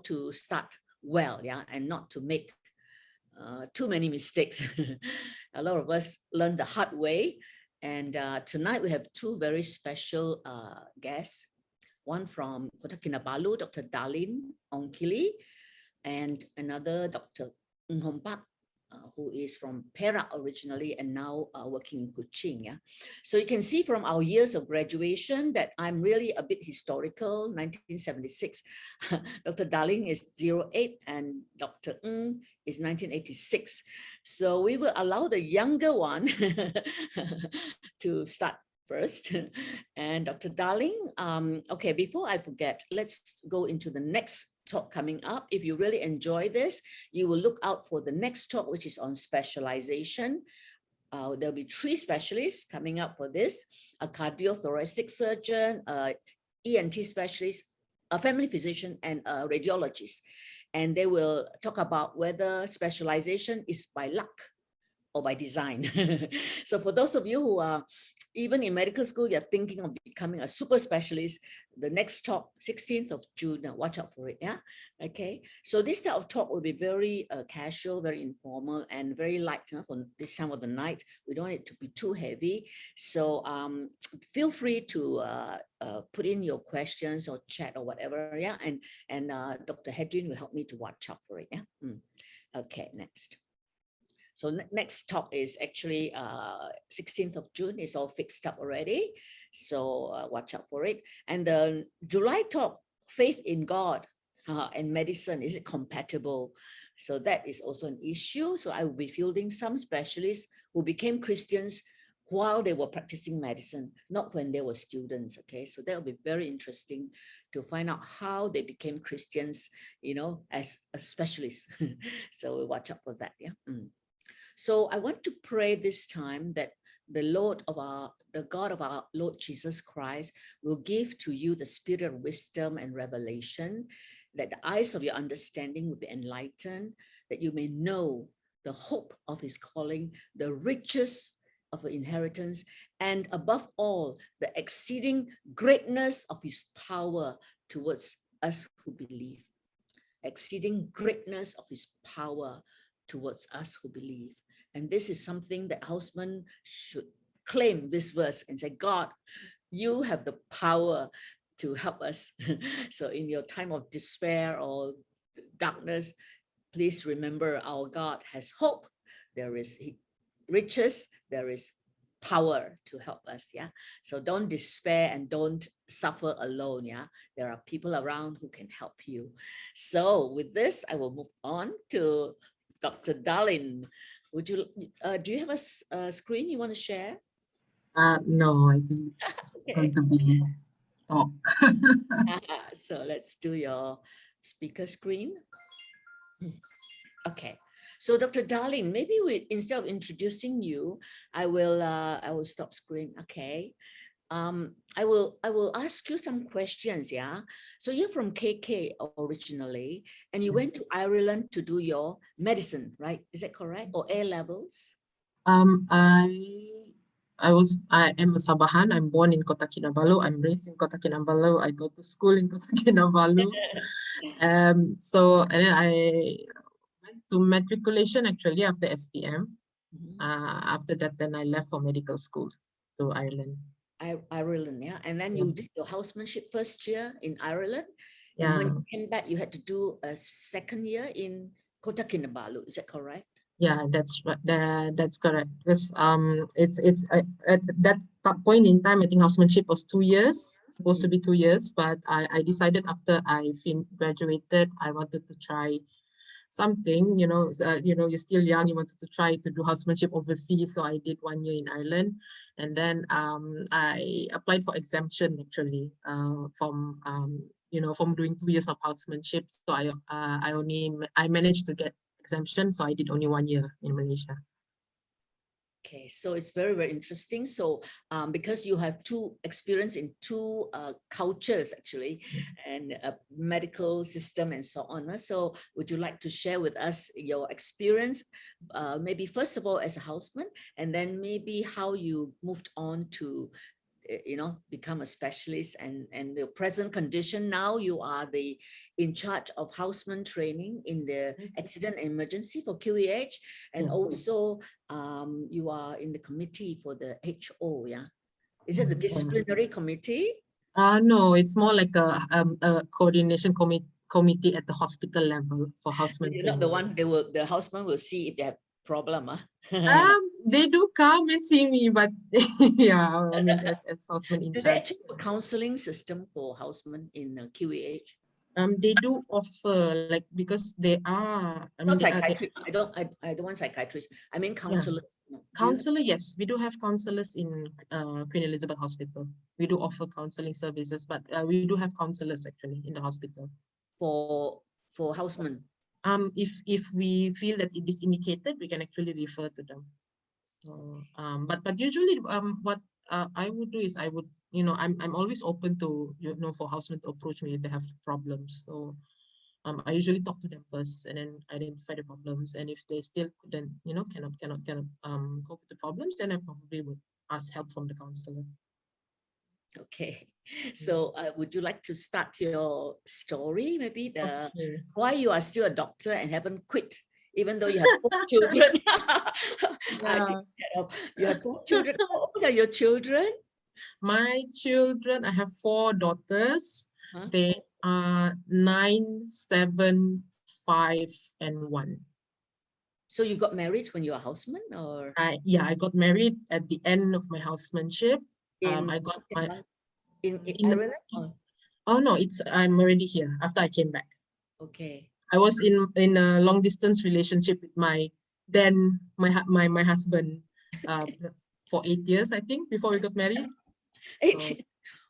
to start well, yeah, and not to make too many mistakes. A lot of us learn the hard way. And tonight we have two very special guests. One from Kota Kinabalu, Dr. Darlene Ongkili, and another Dr. Ng Hom Pak, who is from Perak originally and now working in Kuching. Yeah, so you can see from our years of graduation that I'm really a bit historical. 1976, Dr. Darling is 08 and Dr. Ng is 1986. So we will allow the younger one to start first. And Dr. Darling, okay, before I forget, let's go into the next talk coming up. If you really enjoy this, you will look out for the next talk, which is on specialization. There'll be 3 specialists coming up for this: a cardiothoracic surgeon, a ENT specialist, a family physician, and a radiologist. And they will talk about whether specialization is by luck or by design. So for those of you who are even in medical school, you're thinking of becoming a super specialist, the next talk, 16th of June, watch out for it, yeah? Okay, so this type of talk will be very casual, very informal, and very light for this time of the night. We don't want it to be too heavy. So feel free to put in your questions or chat or whatever, yeah? And Dr. Hedrin will help me to watch out for it, yeah? Okay, next. So next talk is actually 16th of June. It's all fixed up already. So watch out for it. And the July talk, faith in God and medicine, is it compatible? So that is also an issue. So I will be fielding some specialists who became Christians while they were practicing medicine, not when they were students. Okay, so that will be very interesting to find out how they became Christians, you know, as a specialist. So we'll watch out for that. Yeah. So I want to pray this time that the God of our Lord Jesus Christ will give to you the spirit of wisdom and revelation, that the eyes of your understanding will be enlightened, that you may know the hope of his calling, the riches of your inheritance, and above all, the exceeding greatness of his power towards us who believe. Exceeding greatness of his power towards us who believe. And this is something that Houseman should claim this verse and say, God, you have the power to help us. So in your time of despair or darkness, please remember our God has hope. There is riches, there is power to help us. Yeah. So don't despair and don't suffer alone. Yeah. There are people around who can help you. So with this, I will move on to Dr. Darlin. Would you, do you have a screen you want to share? No, I think it's going to be talk. So let's do your speaker screen. Okay. So Dr. Darling, maybe instead of introducing you, I will stop screen. Okay. I will ask you some questions. Yeah. So you're from KK originally, and you went to Ireland to do your medicine, right? Is that correct? Or A levels? Um, I I am a Sabahan. I'm born in Kota Kinabalu. I'm raised in Kota Kinabalu. I go to school in Kota Kinabalu. And then I went to matriculation actually after SPM. After that, then I left for medical school to Ireland. Ireland, yeah. And then you did your housemanship first year in Ireland. And Yeah. when you came back, you had to do a second year in Kota Kinabalu. Is that correct? Yeah, that's right. That's correct. Because it's at that point in time, I think housemanship was 2 years, supposed to be 2 years, but I decided after I graduated, I wanted to try something. You're still young, you wanted to try to do housemanship overseas, so I did 1 year in Ireland, and then I applied for exemption actually from doing 2 years of housemanship. So I managed to get exemption, so I did only 1 year in Malaysia. Okay, so it's very, very interesting. So because you have experience in two cultures actually, and a medical system and so on. So would you like to share with us your experience, maybe first of all as a houseman, and then maybe how you moved on to become a specialist, and the present condition now, you are in charge of houseman training in the accident and emergency for QEH, and Yes. also you are in the committee for the HO. Yeah, is it the Yes. disciplinary committee? No, it's more like a coordination committee at the hospital level for houseman You're not the training. one. The houseman will see if they have problem. They do come and see me, but yeah, I mean, as houseman in Do they charge. actually have a counseling system for housemen in QEH? They do offer, like, because they are, I mean, Not they are, psychiatrists. I don't want psychiatrists. I mean yeah, counselors. No. Do you have? counselor, yes, we do have counselors in Queen Elizabeth Hospital. We do offer counseling services, but we do have counselors actually in the hospital. For housemen? If we feel that it is indicated, we can actually refer to them. So, but usually, what I would do is I would, I'm always open to, for housemen to approach me if they have problems. So, I usually talk to them first and then identify the problems. And if they still couldn't, cannot cope with the problems, then I probably would ask help from the counselor. Okay. So would you like to start your story? Maybe Okay. why you are still a doctor and haven't quit, even though you have 4 children. I Yeah. think you have 4 children. How old are your children? My children, I have 4 daughters. Huh? They are 9, 7, 5, and 1. So you got married when you were a houseman, or I got married at the end of my housemanship. in I got my in in, Ireland? in oh no, I'm already here after I came back. Okay. I was in a long distance relationship with my husband for 8 years, I think, before we got married. So,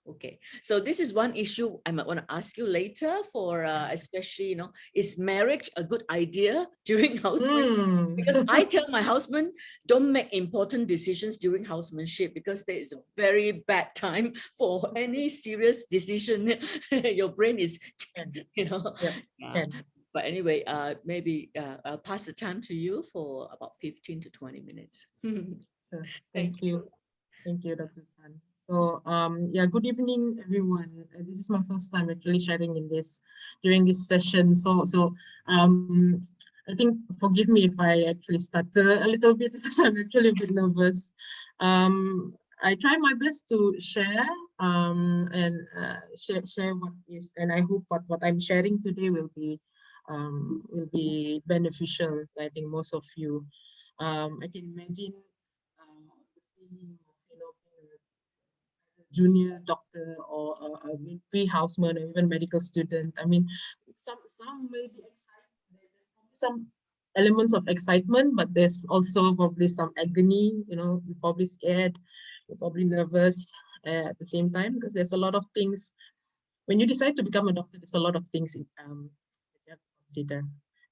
Okay, so this is one issue I might want to ask you later for especially, is marriage a good idea during houseman? Because I tell my husband, don't make important decisions during housemanship, because there is a very bad time for any serious decision. Your brain is, Yep, yeah. But anyway, maybe I'll pass the time to you for about 15 to 20 minutes. Thank you. Thank you, Dr. Tan. So, yeah, good evening, everyone. This is my first time actually sharing during this session. So, I think forgive me if I actually stutter a little bit because I'm actually a bit nervous. I try my best to share and share what is, and I hope what I'm sharing today will be beneficial. I think most of you. I can imagine the feeling of being a junior doctor or a midwife houseman or even medical student. I mean, some may be excited. There's some elements of excitement, but there's also probably some agony. You're probably scared, you're probably nervous at the same time, because there's a lot of things. When you decide to become a doctor, there's a lot of things that you have to consider.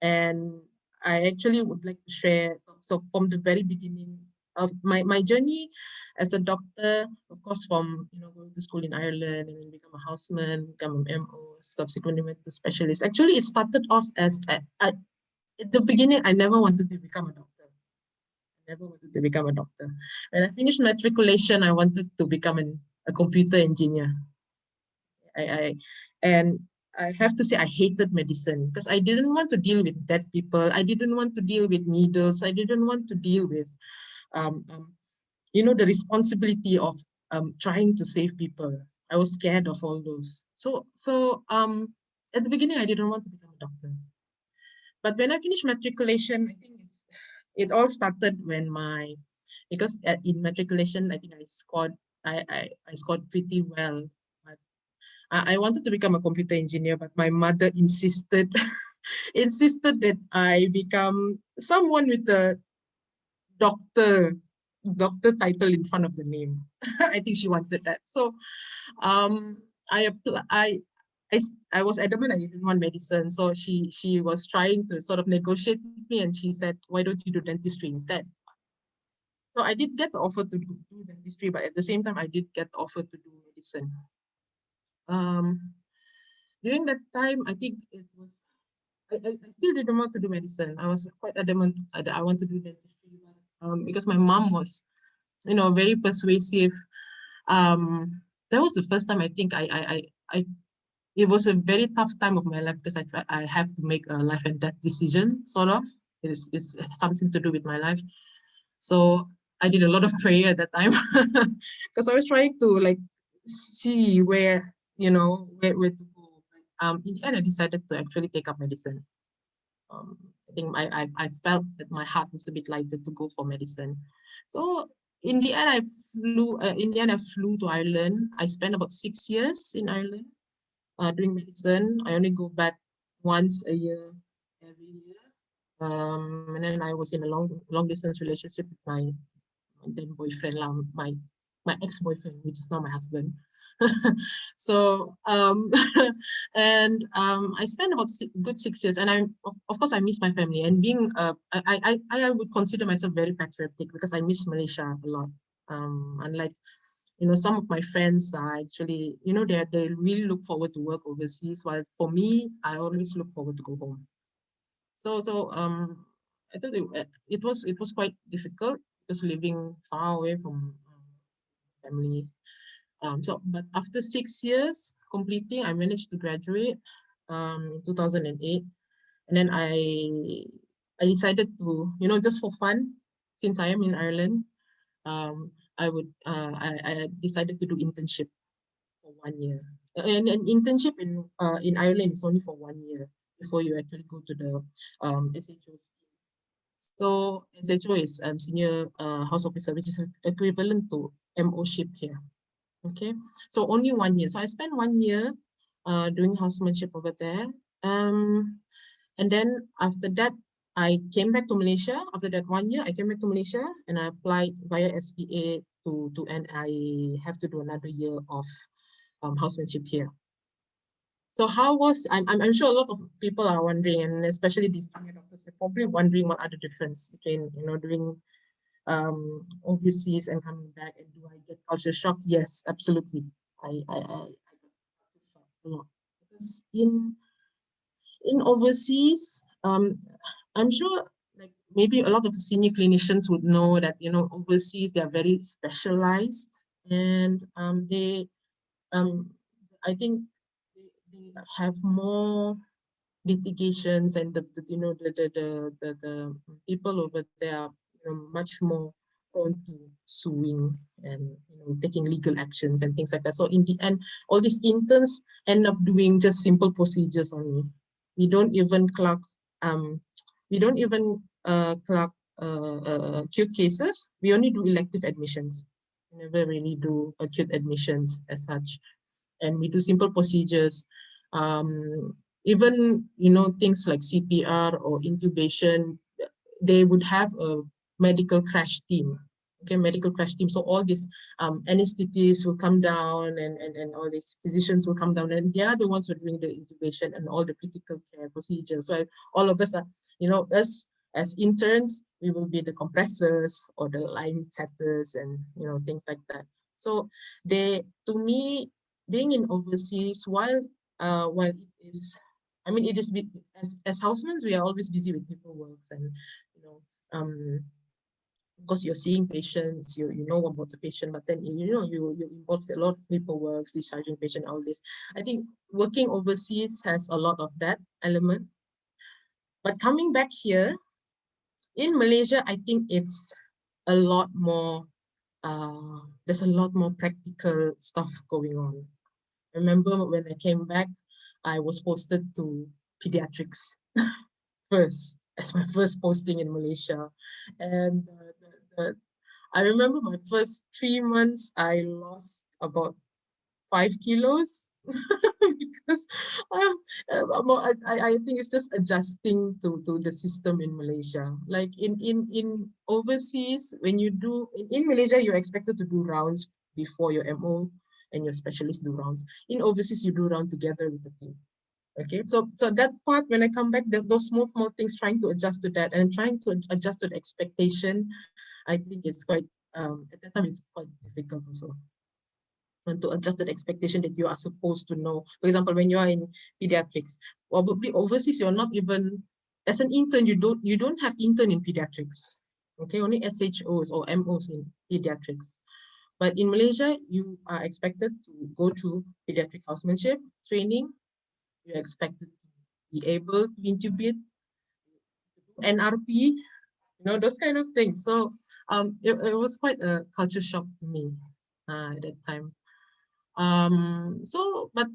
And I actually would like to share. So from the very beginning of my journey as a doctor, of course, from going to school in Ireland and then become a houseman, become an MO, subsequently went to specialist. Actually, it started off as at the beginning, I never wanted to become a doctor. I never wanted to become a doctor. When I finished matriculation, I wanted to become a computer engineer. And I have to say I hated medicine because I didn't want to deal with dead people. I didn't want to deal with needles. I didn't want to deal with, the responsibility of trying to save people. I was scared of all those. So at the beginning, I didn't want to become a doctor. But when I finished matriculation, I think it all started because in matriculation, I think I scored pretty well. I wanted to become a computer engineer, but my mother insisted insisted that I become someone with a doctor title in front of the name. I think she wanted that. So I I was adamant I didn't want medicine. So she was trying to sort of negotiate with me, and she said, why don't you do dentistry instead? So I did get the offer to do dentistry, but at the same time, I did get the offer to do medicine. During that time, I think it was, I still didn't want to do medicine. I was quite adamant that I want to do dentistry, because my mom was, very persuasive. that was the first time I think it was a very tough time of my life because I have to make a life and death decision, sort of. It's something to do with my life. So I did a lot of prayer at that time because I was trying to like see where, where to go. In the end, I decided to actually take up medicine. I think I felt that my heart was a bit lighter to go for medicine. So in the end, I flew to Ireland. I spent about 6 years in Ireland doing medicine. I only go back once a year, every year. And then I was in a long distance relationship with my then boyfriend, my ex-boyfriend, which is now my husband. So and I spent about good 6 years, and of course I miss my family. And being I would consider myself very patriotic because I miss Malaysia a lot. Unlike some of my friends are actually, they really look forward to work overseas, while for me, I always look forward to go home. So I thought it was quite difficult just living far away from family. But after 6 years completing, I managed to graduate in 2008, and then I decided to, just for fun, since I am in Ireland, um, I decided to do internship for 1 year. And an internship in Ireland is only for 1 year before you actually go to the SHO. So SHO is senior house officer, which is equivalent to MO-ship here. Okay, so only 1 year. So I spent 1 year doing housemanship over there. And then after that, I came back to Malaysia. After that 1 year, I came back to Malaysia and I applied via SPA and I have to do another year of housemanship here. So how was, I'm sure a lot of people are wondering, and especially these junior doctors are probably wondering what are the difference between, doing overseas and coming back, and do I get culture shock? Yes, absolutely. I got culture shock a lot. Because in overseas, I'm sure like maybe a lot of the senior clinicians would know that, overseas they are very specialized, and I think they have more litigations, and the people over there are much more prone to suing and taking legal actions and things like that. So in the end, all these interns end up doing just simple procedures only. We don't even clerk acute cases. We only do elective admissions. We never really do acute admissions as such, and we do simple procedures. Even things like CPR or intubation, they would have a medical crash team. Okay, medical crash team. So all these anesthetists will come down, and all these physicians will come down, and they are the ones who are doing the intubation and all the critical care procedures. So all of us are, us as interns, we will be the compressors or the line setters and things like that. So to me, being in overseas, while it is, I mean, it is as housemen, we are always busy with paperwork, and of course you're seeing patients, you know about the patient, but then you involve a lot of paperwork, discharging patient, all this. I think working overseas has a lot of that element. But coming back here in Malaysia, I think it's a lot more. There's a lot more practical stuff going on. I remember when I came back, I was posted to pediatrics first, as my first posting in Malaysia. And I remember my first 3 months, I lost about 5 kilos because I think it's just adjusting to the system in Malaysia. Like in overseas, when you do, in Malaysia, you're expected to do rounds before your MO and your specialist do rounds. In overseas, you do round together with the team. Okay, so that part, when I come back, those small things, trying to adjust to that and trying to adjust to the expectation, I think it's quite at that time it's quite difficult also. And to adjust to the expectation that you are supposed to know. For example, when you are in pediatrics, probably overseas, you're not even, as an intern, you don't have intern in pediatrics. Okay, only SHOs or MOs in pediatrics. But in Malaysia, you are expected to go through pediatric housemanship training. You're expected to be able to intubate, NRP, those kind of things. So it was quite a culture shock to me at that time. But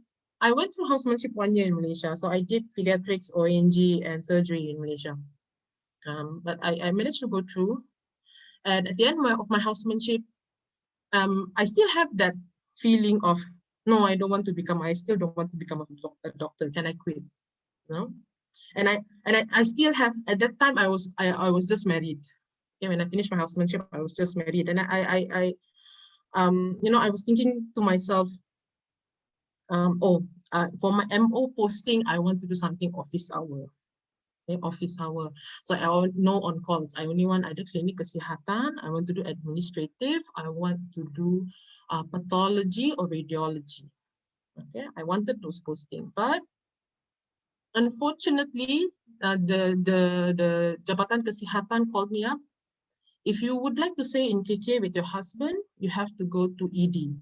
I went through housemanship 1 year in Malaysia. So I did pediatrics, ONG, and surgery in Malaysia. But I managed to go through. And at the end of my housemanship, I still have that feeling of, no, I still don't want to become a doctor. Can I quit? And I still have, at that time, I was just married. Okay, when I finished my housemanship, I was just married. And I was thinking to myself, for my MO posting, I want to do something office hour. Okay, office hour. So I no on calls. I only want either clinic kesihatan, I want to do administrative, I want to do pathology or radiology. Okay, I wanted those posting, but unfortunately, the Jabatan Kesihatan called me up. If you would like to stay in KK with your husband, you have to go to ED.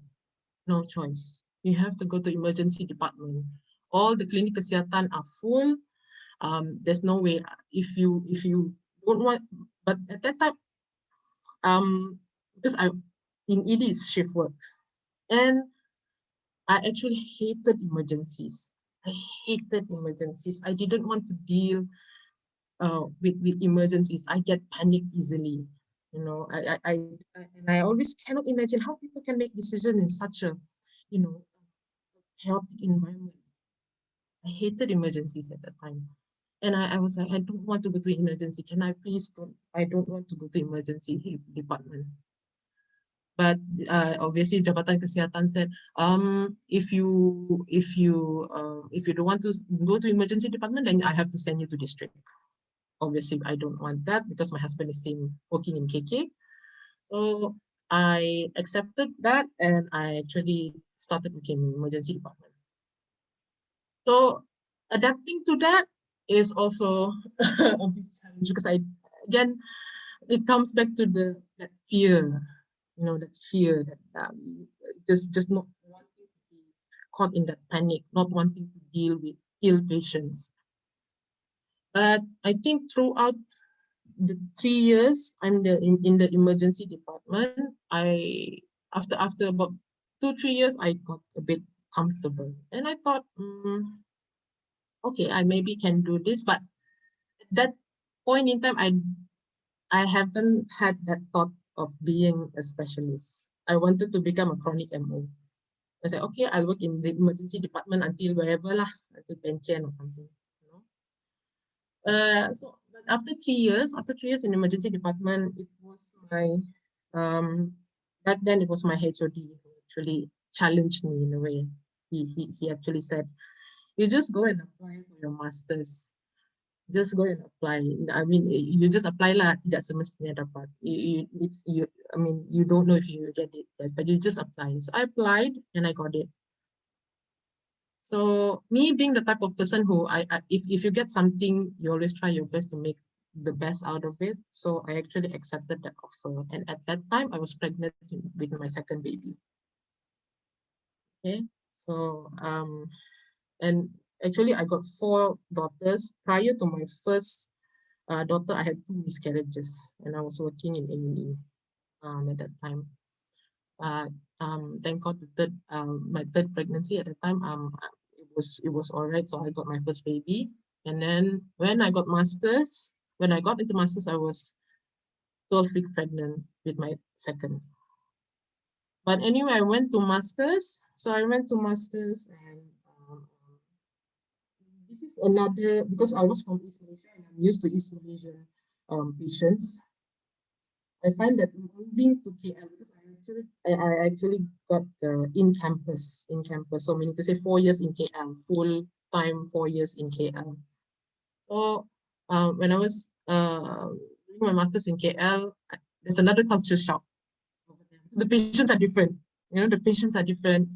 No choice. You have to go to emergency department. All the clinic kesihatan are full. There's no way. If you don't want, but at that time, because in ED is shift work, and I actually hated emergencies. I hated emergencies. I didn't want to deal with emergencies. I get panic easily. And I always cannot imagine how people can make decisions in such a, chaotic environment. I hated emergencies at that time. And I was like, I don't want to go to emergency. Can I please don't? I don't want to go to emergency department. But obviously, Jabatan Kesihatan said, if you don't want to go to emergency department, then I have to send you to district. Obviously, I don't want that because my husband is working in KK. So I accepted that, and I actually started working in emergency department. So adapting to that is also a big challenge because it comes back to that fear, that fear that just not wanting to be caught in that panic, not wanting to deal with ill patients. But I think throughout the 3 years I'm in the emergency department, after about 2-3 years, I got a bit comfortable, and I thought, okay, I maybe can do this. But at that point in time, I haven't had that thought of being a specialist. I wanted to become a chronic MO. I said, okay, I'll work in the emergency department until wherever lah, until pension or something. So but after 3 years in the emergency department, it was my back then it was my HOD who actually challenged me in a way. He actually said, you just go and apply for your masters. Just go and apply. I mean, you just apply lah, tidak semestinya dapat. You don't know if you get it, but you just apply. So I applied and I got it. So me being the type of person who if you get something, you always try your best to make the best out of it. So I actually accepted that offer. And at that time, I was pregnant with my second baby. Okay, so and actually I got 4 daughters. Prior to my first daughter, I had 2 miscarriages, and I was working in A&E at that time. Thank God, my third pregnancy at the time, it was all right. So I got my first baby, and then when I got into masters, I was 12 weeks pregnant with my second. But anyway, I went to masters. So I went to masters, and this is another, because I was from East Malaysia and I'm used to East Malaysian patients. I find that moving to KL, because I actually got in campus. So meaning to say 4 years in KL, full time 4 years in KL. So when I was doing my masters in KL, there's another culture shock. The patients are different. The patients are different.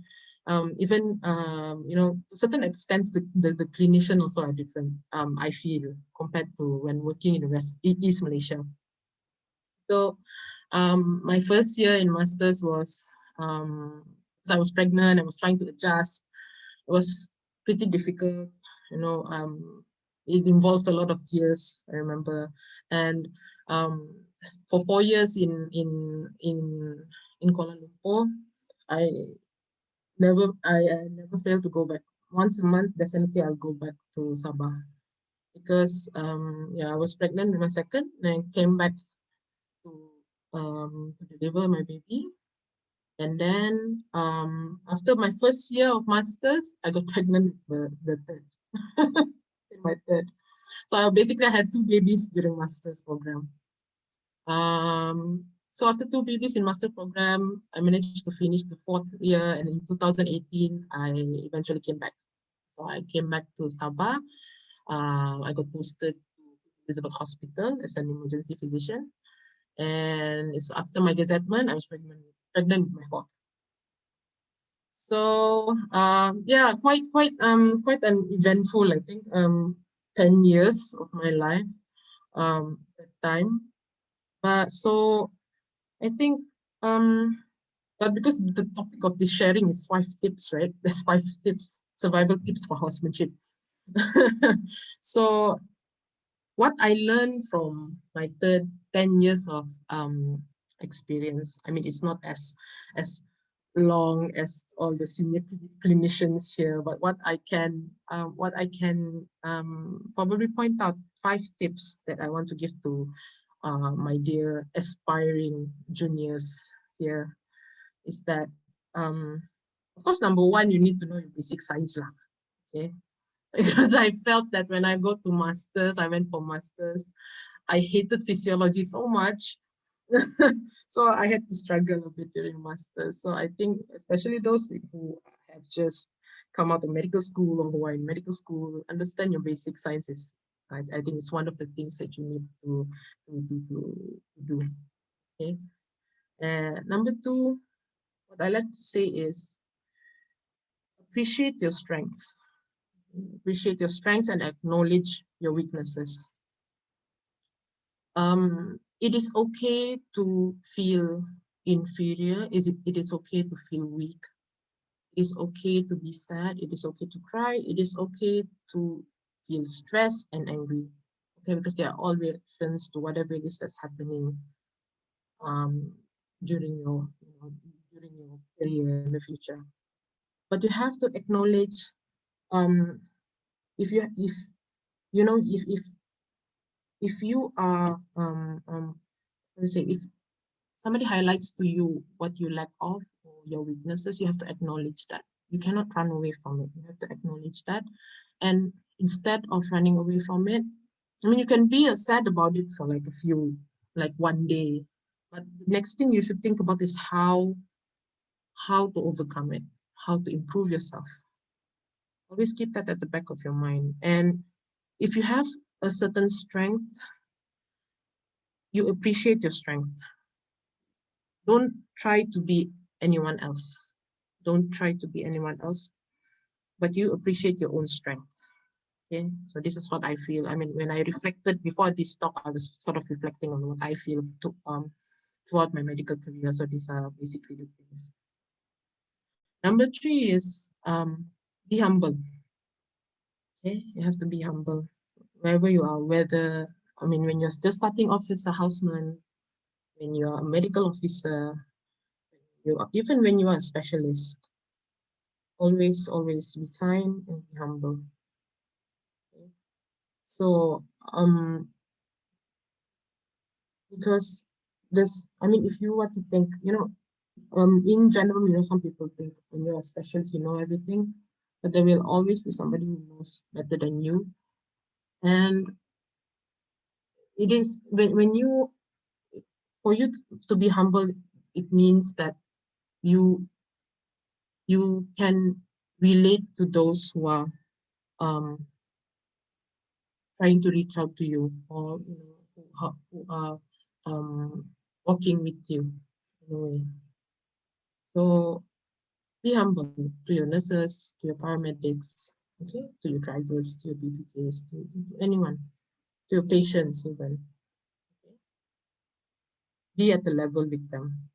Even to a certain extent, the clinician also are different. I feel, compared to when working in East Malaysia. So my first year in masters was So I was pregnant, I was trying to adjust. It was pretty difficult, you know. It involved a lot of tears, I remember. And for 4 years in Kuala Lumpur, I I never failed to go back. Once a month, definitely I'll go back to Sabah because yeah, I was pregnant with my second, and I came back to deliver my baby. And then after my first year of masters, I got pregnant with the third, in my third. So I had two babies during master's program. So after two babies in master program, I managed to finish the fourth year, and in 2018, I eventually came back. So I came back to Sabah. I got posted to Elizabeth Hospital as an emergency physician. And it's after my gazettement, I was pregnant with my fourth. So yeah, quite an eventful, I think, 10 years of my life that time. But so I think but because the topic of this sharing is 5 tips, right? There's 5 tips, survival tips for housemanship. So what I learned from my 10 years of experience, I mean, it's not as long as all the senior clinicians here, but what I can probably point out 5 tips that I want to give to my dear aspiring juniors here is that of course, number one, you need to know your basic science lah. Okay, because I felt that when I go to masters, I went for masters, I hated physiology so much. So I had to struggle a bit during masters. So I think especially those who have just come out of medical school or who are in medical school, understand your basic sciences. I think it's one of the things that you need to do. Okay. Number two, what I like to say is appreciate your strengths. Appreciate your strengths and acknowledge your weaknesses. It is okay to feel inferior. It is okay to feel weak. It is okay to be sad. It is okay to cry. It is okay to feel stressed and angry. Okay, because they are all reactions to whatever it is that's happening um, during your career in the future. But you have to acknowledge um, if you are if somebody highlights to you what you lack of or your weaknesses, you have to acknowledge that. You cannot run away from it. You have to acknowledge that. And instead of running away from it, I mean, you can be sad about it for like one day. But the next thing you should think about is how to overcome it, how to improve yourself. Always keep that at the back of your mind. And if you have a certain strength, you appreciate your strength. Don't try to be anyone else. Don't try to be anyone else, but you appreciate your own strength. Okay, so this is what I feel. I mean, when I reflected before this talk, I was sort of reflecting on what I feel throughout my medical career. So these are basically the things. Number three is be humble. Okay, you have to be humble wherever you are. When you're just starting off as a houseman, when you're a medical officer, even when you are a specialist, always be kind and be humble. Okay? So because if you were to think, in general, some people think when you're a specialist, you know everything, but there will always be somebody who knows better than you. And it is when you, for you to be humble, it means that you can relate to those who are trying to reach out to you, or who are walking with you in a way. So be humble to your nurses, to your paramedics, okay, to your drivers, to your BPKs, to anyone, to your patients even. Okay? Be at the level with them.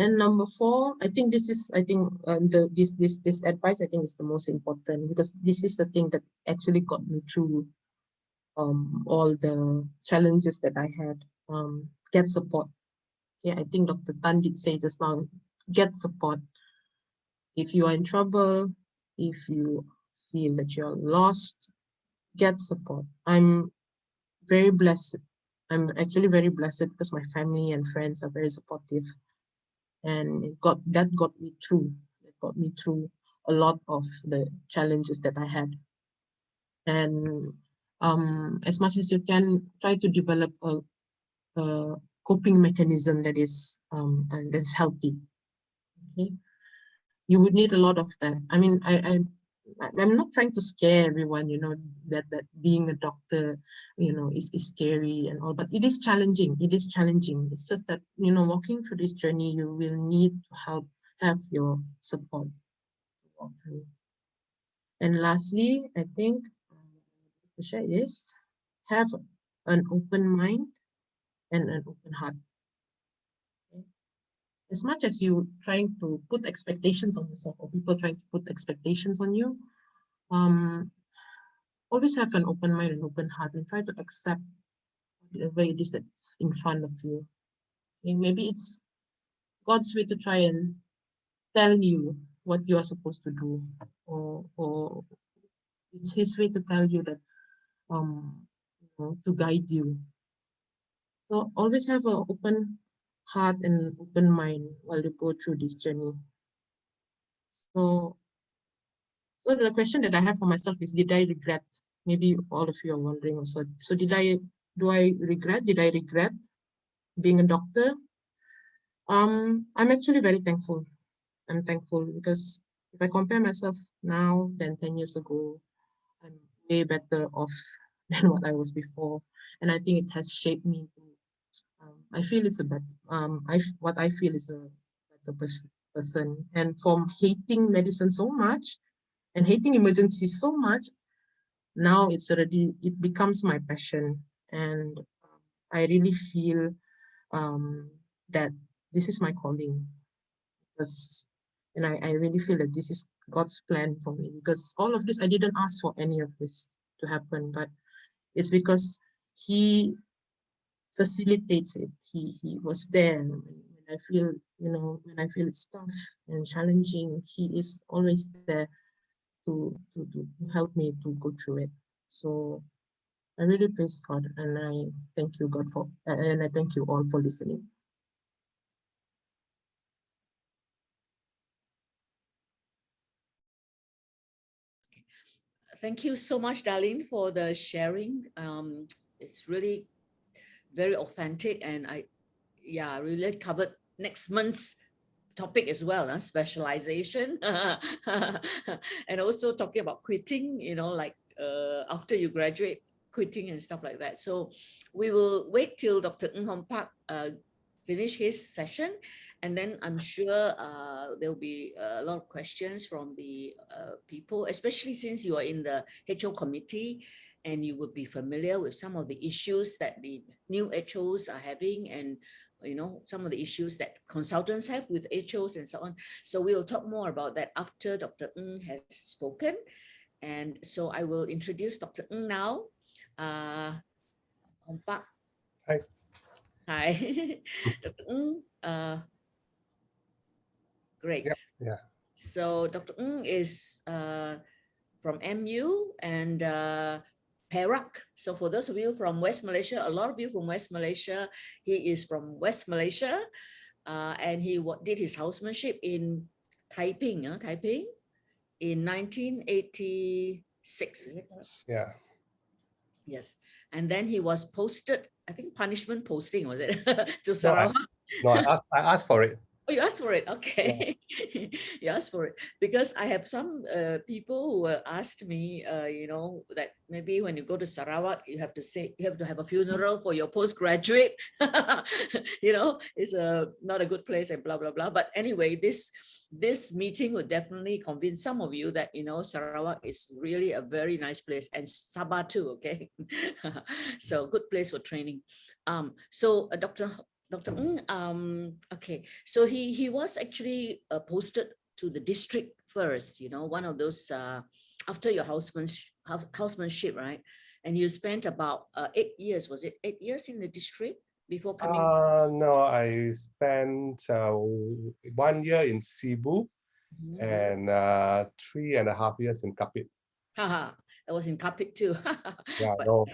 And number 4, I think this is, this advice I think is the most important, because this is the thing that actually got me through all the challenges that I had. Get support. Yeah, I think Dr. Tan did say just now, get support. If you are in trouble, if you feel that you're lost, get support. I'm very blessed. I'm actually very blessed because my family and friends are very supportive, and that got me through. It got me through a lot of the challenges that I had. And as much as you can, try to develop a coping mechanism that is and that's healthy. Okay, you would need a lot of that. I mean, I'm not trying to scare everyone, that being a doctor, is scary and all, but it is challenging. It is challenging. It's just that, walking through this journey, you will need to have your support to walk through. And lastly, I think to share is have an open mind and an open heart. Okay? As much as you trying to put expectations on yourself, or people trying to put expectations on you, always have an open mind and open heart, and try to accept whatever it is that's in front of you. Okay? Maybe it's God's way to try and tell you what you are supposed to do, or it's His way to tell you that, to guide you. So always have an open heart and open mind while you go through this journey. So the question that I have for myself is, did I regret? Maybe all of you are wondering also. So did I regret being a doctor? I'm actually very thankful. I'm thankful because if I compare myself now than 10 years ago, I'm way better off than what I was before. And I think it has shaped me to, I feel it's a better, what I feel is a better person. And from hating medicine so much and hating emergencies so much, now it becomes my passion. And I really feel that this is my calling. And I really feel that this is God's plan for me, because all of this, I didn't ask for any of this to happen, but it's because He facilitates it. He was there when I feel, when I feel it's tough and challenging. He is always there to help me to go through it. So I really praise God, and I thank you, God, and I thank you all for listening. Thank you so much, Darlene, for the sharing. It's really very authentic, and I really covered next month's topic as well, specialization, and also talking about quitting, like after you graduate, quitting and stuff like that. So we will wait till Dr. Ng Hong Pak finish his session, and then I'm sure there'll be a lot of questions from the people, especially since you are in the HO committee and you would be familiar with some of the issues that the new HOs are having, and some of the issues that consultants have with HOs and so on. So we will talk more about that after Dr. Ng has spoken. And so I will introduce Dr. Ng now. Hong Pak. Hi. Hi. Dr. Ng, great. Yep. Yeah. So Dr. Ng is from MU and Perak. So for those of you from West Malaysia, a lot of you from West Malaysia, he is from West Malaysia, and he did his housemanship in Taiping in 1986. Is it correct? Yeah. Yes. And then he was posted, I think punishment posting, was it, to No, Sarawak? I asked for it. Oh, you asked for it. Okay. Yeah. You asked for it. Because I have some people who asked me, that maybe when you go to Sarawak, you have to have a funeral for your postgraduate. It's not a good place and blah, blah, blah. But anyway, this meeting would definitely convince some of you that, Sarawak is really a very nice place, and Sabah too, okay? So good place for training. So Dr. Dr. Ng, okay, so he was actually posted to the district first, one of those after your housemanship, right? And you spent about 8 years, was it 8 years in the district before coming? No, I spent 1 year in Cebu Mhm. and 3.5 years in Kapit. Haha, I was in Kapit too. Yeah, but no.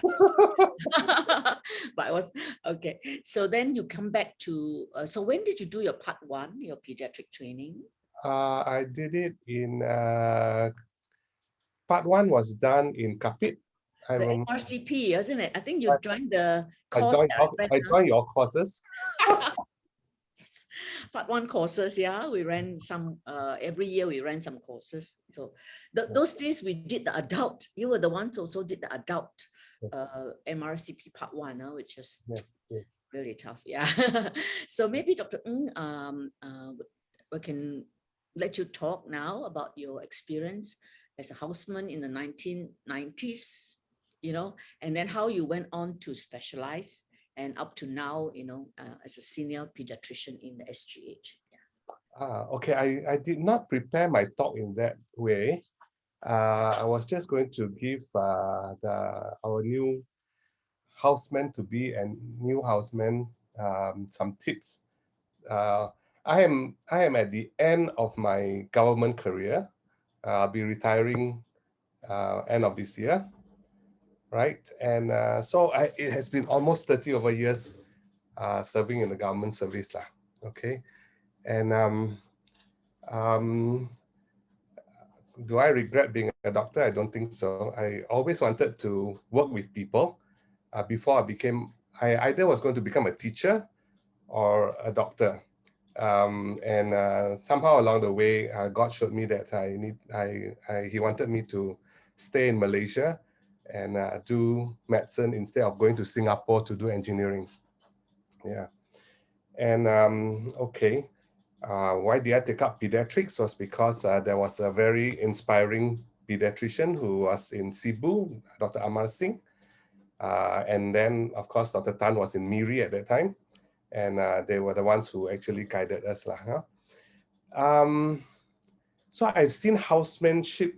but I was okay. So then you come back to so when did you do your part one, your pediatric training? I did it in part one was done in Kapit. I The remember MRCP, isn't it? I think you joined the I course joined that I ran. I joined your courses. Yes. Part one courses, yeah. We ran some every year we ran some courses. So those days we did the adult. You were the ones also did the adult MRCP part one, which is Yes. really tough. Yeah. So maybe Dr. Ng, we can let you talk now about your experience as a houseman in the 1990s, and then how you went on to specialize and up to now, as a senior pediatrician in the SGH. Yeah. Okay, I did not prepare my talk in that way. I was just going to give our new houseman to be and new houseman some tips. I am at the end of my government career. I'll be retiring end of this year, right? And so it has been almost 30 over years serving in the government service, lah. Okay, and do I regret being a doctor? I don't think so. I always wanted to work with people. Before I became, I either was going to become a teacher or a doctor. And somehow along the way, God showed me that He wanted me to stay in Malaysia and do medicine instead of going to Singapore to do engineering. Yeah. And okay, why did I take up pediatrics was because there was a very inspiring pediatrician who was in Cebu, Dr. Amar Singh. And then, of course, Dr. Tan was in Miri at that time. And they were the ones who actually guided us. So I've seen housemanship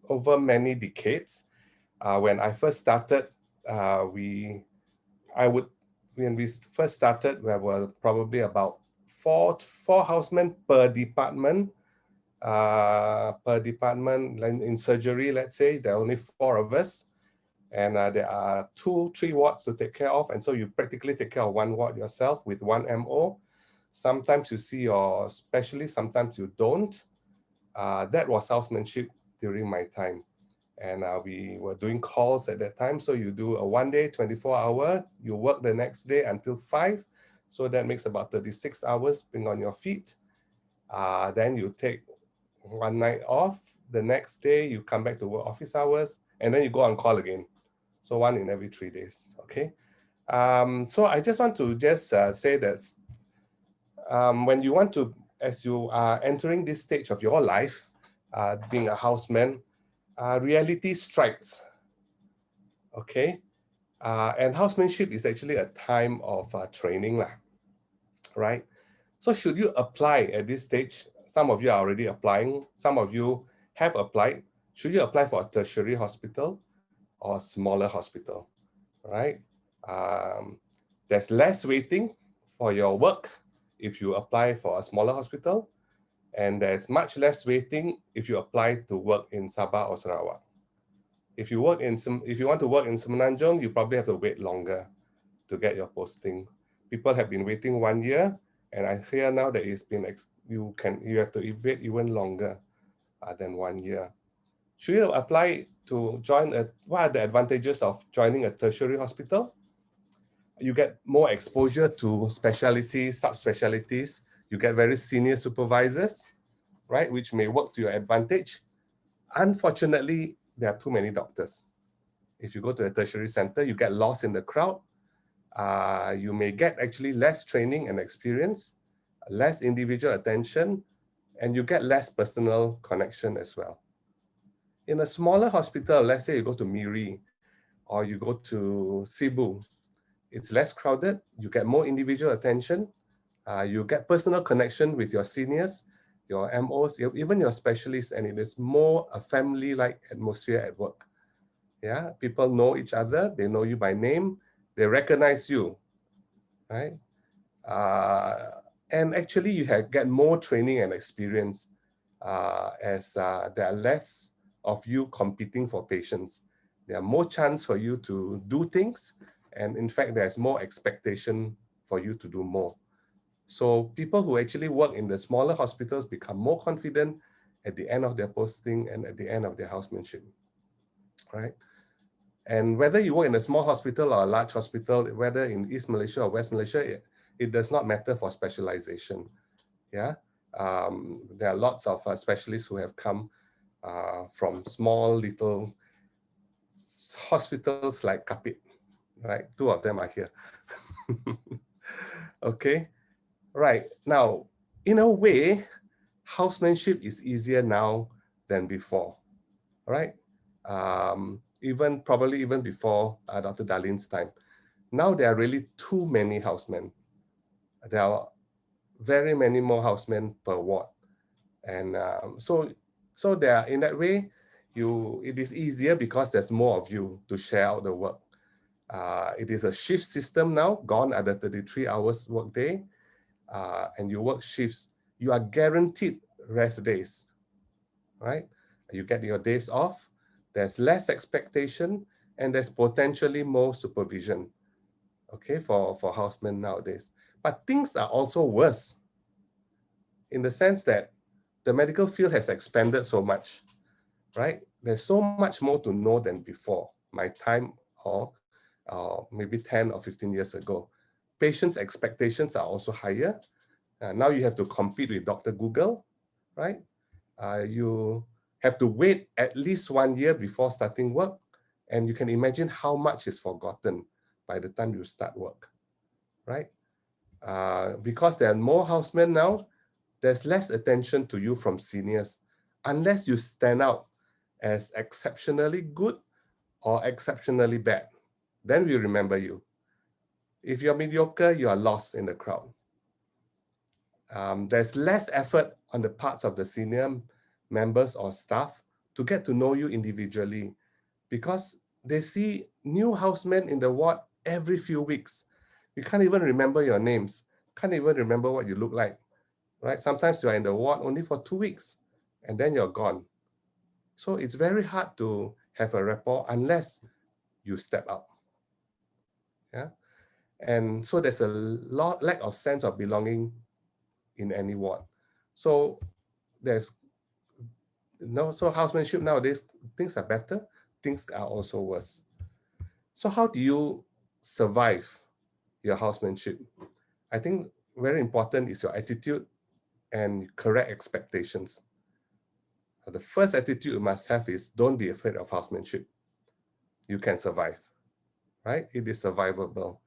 over many decades. When I first started, when we first started, there were probably about four housemen per department. Like in surgery, let's say, there are only 4 of us. And there are 2-3 wards to take care of. And so you practically take care of 1 ward yourself with 1 MO. Sometimes you see your specialist, sometimes you don't. That was housemanship during my time. And we were doing calls at that time. So you do a 1 day, 24 hour, you work the next day until 5. So that makes about 36 hours being on your feet. Then you take 1 night off. The next day you come back to work office hours, and then you go on call again. So 1 in every 3 days, okay? So I just want to say that when you want to, as you are entering this stage of your life, being a houseman, reality strikes, okay? And housemanship is actually a time of training, right? So should you apply at this stage? Some of you are already applying. Some of you have applied. Should you apply for a tertiary hospital or a smaller hospital, right? There's less waiting for your work if you apply for a smaller hospital, and there's much less waiting if you apply to work in Sabah or Sarawak. If you want to work in Semenanjung, you probably have to wait longer to get your posting. People have been waiting 1 year, and I hear now that you have to wait even longer than 1 year. Should you apply to join what are the advantages of joining a tertiary hospital? You get more exposure to specialties, subspecialties. You get very senior supervisors, right, which may work to your advantage. Unfortunately, there are too many doctors. If you go to a tertiary center, you get lost in the crowd. You may get actually less training and experience, less individual attention, and you get less personal connection as well. In a smaller hospital, let's say you go to Miri or you go to Cebu, It's less crowded. You get more individual attention. You get personal connection with your seniors, your MOs, even your specialists, and it is more a family-like atmosphere at work. Yeah, people know each other. They know you by name. They recognize you, right? And actually, you get more training and experience as there are less of you competing for patients. There are more chance for you to do things, and in fact, there's more expectation for you to do more. So people who actually work in the smaller hospitals become more confident at the end of their posting and at the end of their housemanship, right? And whether you work in a small hospital or a large hospital, whether in East Malaysia or West Malaysia, it does not matter for specialization. Yeah, there are lots of specialists who have come from small little hospitals like Kapit, right? Two of them are here. Okay, right. Now, in a way, housemanship is easier now than before, right? Probably even before Dr. Darlene's time. Now there are really too many housemen. There are very many more housemen per ward. And so there, in that way, it is easier because there's more of you to share out the work. It is a shift system now, gone are the 33 hours work day, and you work shifts. You are guaranteed rest days, right? You get your days off, there's less expectation, and there's potentially more supervision, okay, for housemen nowadays. But things are also worse in the sense that the medical field has expanded so much, right? There's so much more to know than before, my time or maybe 10 or 15 years ago. Patients' expectations are also higher. Now you have to compete with Dr. Google, right? You have to wait at least 1 year before starting work. And you can imagine how much is forgotten by the time you start work, right? Because there are more housemen now, there's less attention to you from seniors unless you stand out as exceptionally good or exceptionally bad. Then we remember you. If you're mediocre, you are lost in the crowd. There's less effort on the parts of the senior members or staff to get to know you individually because they see new housemen in the ward every few weeks. You can't even remember your names, can't even remember what you look like, right? Sometimes you are in the ward only for 2 weeks and then you're gone. So it's very hard to have a rapport unless you step up. Yeah. And so there's a lack of sense of belonging in any ward. So so housemanship nowadays, things are better, things are also worse. So how do you survive your housemanship? I think very important is your attitude and correct expectations. The first attitude you must have is don't be afraid of housemanship. You can survive, right? It is survivable.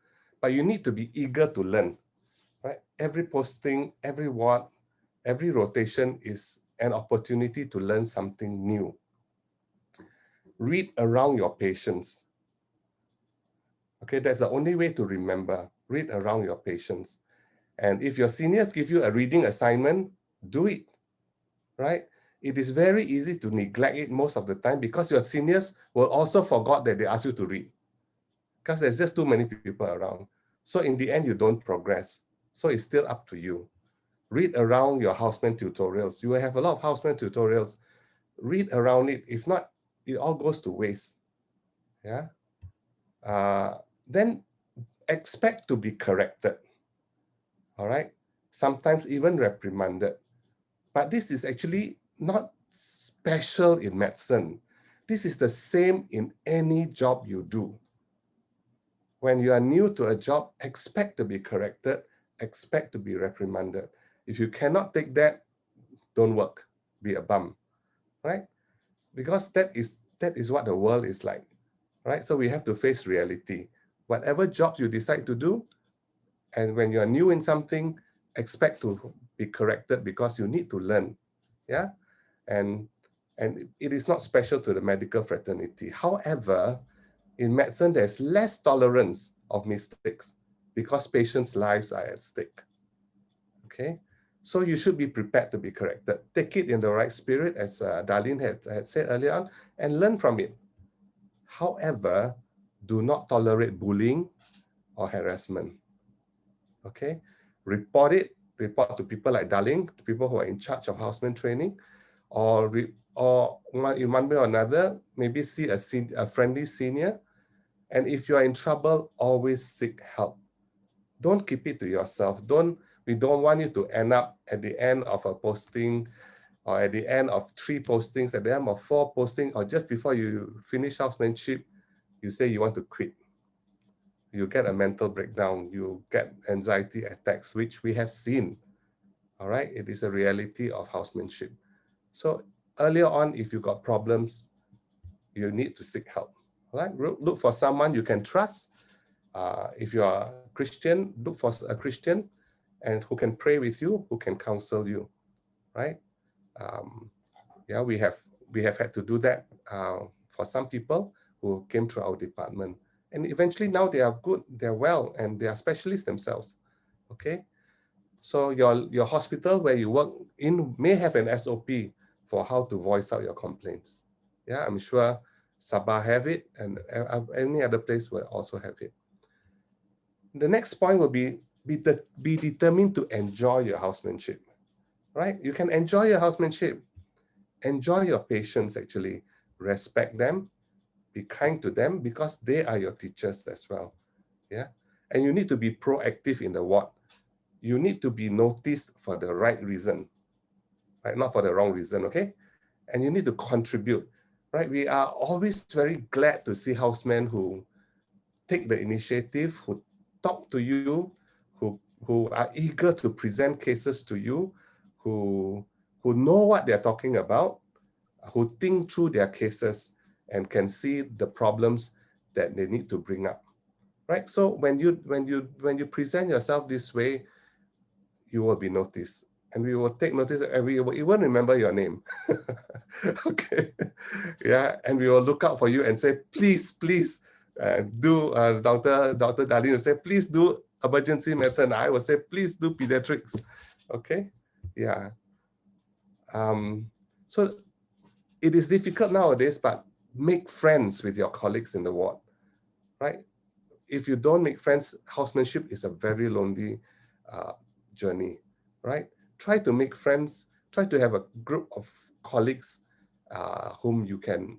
But you need to be eager to learn, right? Every posting, every ward, every rotation is an opportunity to learn something new. Read around your patients. Okay, that's the only way to remember. Read around your patients. And if your seniors give you a reading assignment, do it, right? It is very easy to neglect it most of the time because your seniors will also forget that they asked you to read because there's just too many people around. So in the end, you don't progress. So it's still up to you. Read around your houseman tutorials. You will have a lot of houseman tutorials. Read around it. If not, it all goes to waste. Yeah. Then expect to be corrected. All right. Sometimes even reprimanded. But this is actually not special in medicine. This is the same in any job you do. When you are new to a job, expect to be corrected, expect to be reprimanded. If you cannot take that, don't work, be a bum, right? Because that is what the world is like, right? So we have to face reality. Whatever jobs you decide to do, and when you are new in something, expect to be corrected because you need to learn, yeah? And it is not special to the medical fraternity. However, in medicine, there's less tolerance of mistakes because patients' lives are at stake. Okay, so you should be prepared to be corrected. Take it in the right spirit, as Darlene had said earlier on, and learn from it. However, do not tolerate bullying or harassment. Okay, report to people like Darlene, to people who are in charge of houseman training, or in one way or another, maybe see a friendly senior. And if you are in trouble, always seek help. Don't keep it to yourself. We don't want you to end up at the end of a posting, or at the end of 3 postings, at the end of 4 postings, or just before you finish housemanship, you say you want to quit. You get a mental breakdown, you get anxiety attacks, which we have seen. All right, it is a reality of housemanship. So earlier on, if you got problems, you need to seek help. All right, look for someone you can trust. If you are Christian, look for a Christian and who can pray with you, who can counsel you, right? Yeah, we have had to do that for some people who came through our department. And eventually now they are good, they're well, and they are specialists themselves, okay? So your hospital where you work in may have an SOP for how to voice out your complaints. Yeah, I'm sure Sabah have it, and any other place will also have it. The next point will be determined to enjoy your housemanship, right? You can enjoy your housemanship, enjoy your patients actually, respect them, be kind to them because they are your teachers as well, yeah? And you need to be proactive in the ward. You need to be noticed for the right reason, right? Not for the wrong reason, okay? And you need to contribute, right? We are always very glad to see housemen who take the initiative, who talk to you, who are eager to present cases to you, who know what they're talking about, who think through their cases and can see the problems that they need to bring up, right? So when you present yourself this way, you will be noticed, and we will take notice, and we will even remember your name. Okay, yeah, and we will look out for you and say, please, do. Dr. Darlene will say, please do emergency medicine. I will say, please do pediatrics. Okay, yeah. So it is difficult nowadays, but make friends with your colleagues in the ward, right? If you don't make friends, housemanship is a very lonely journey, right? Try to make friends, try to have a group of colleagues whom you can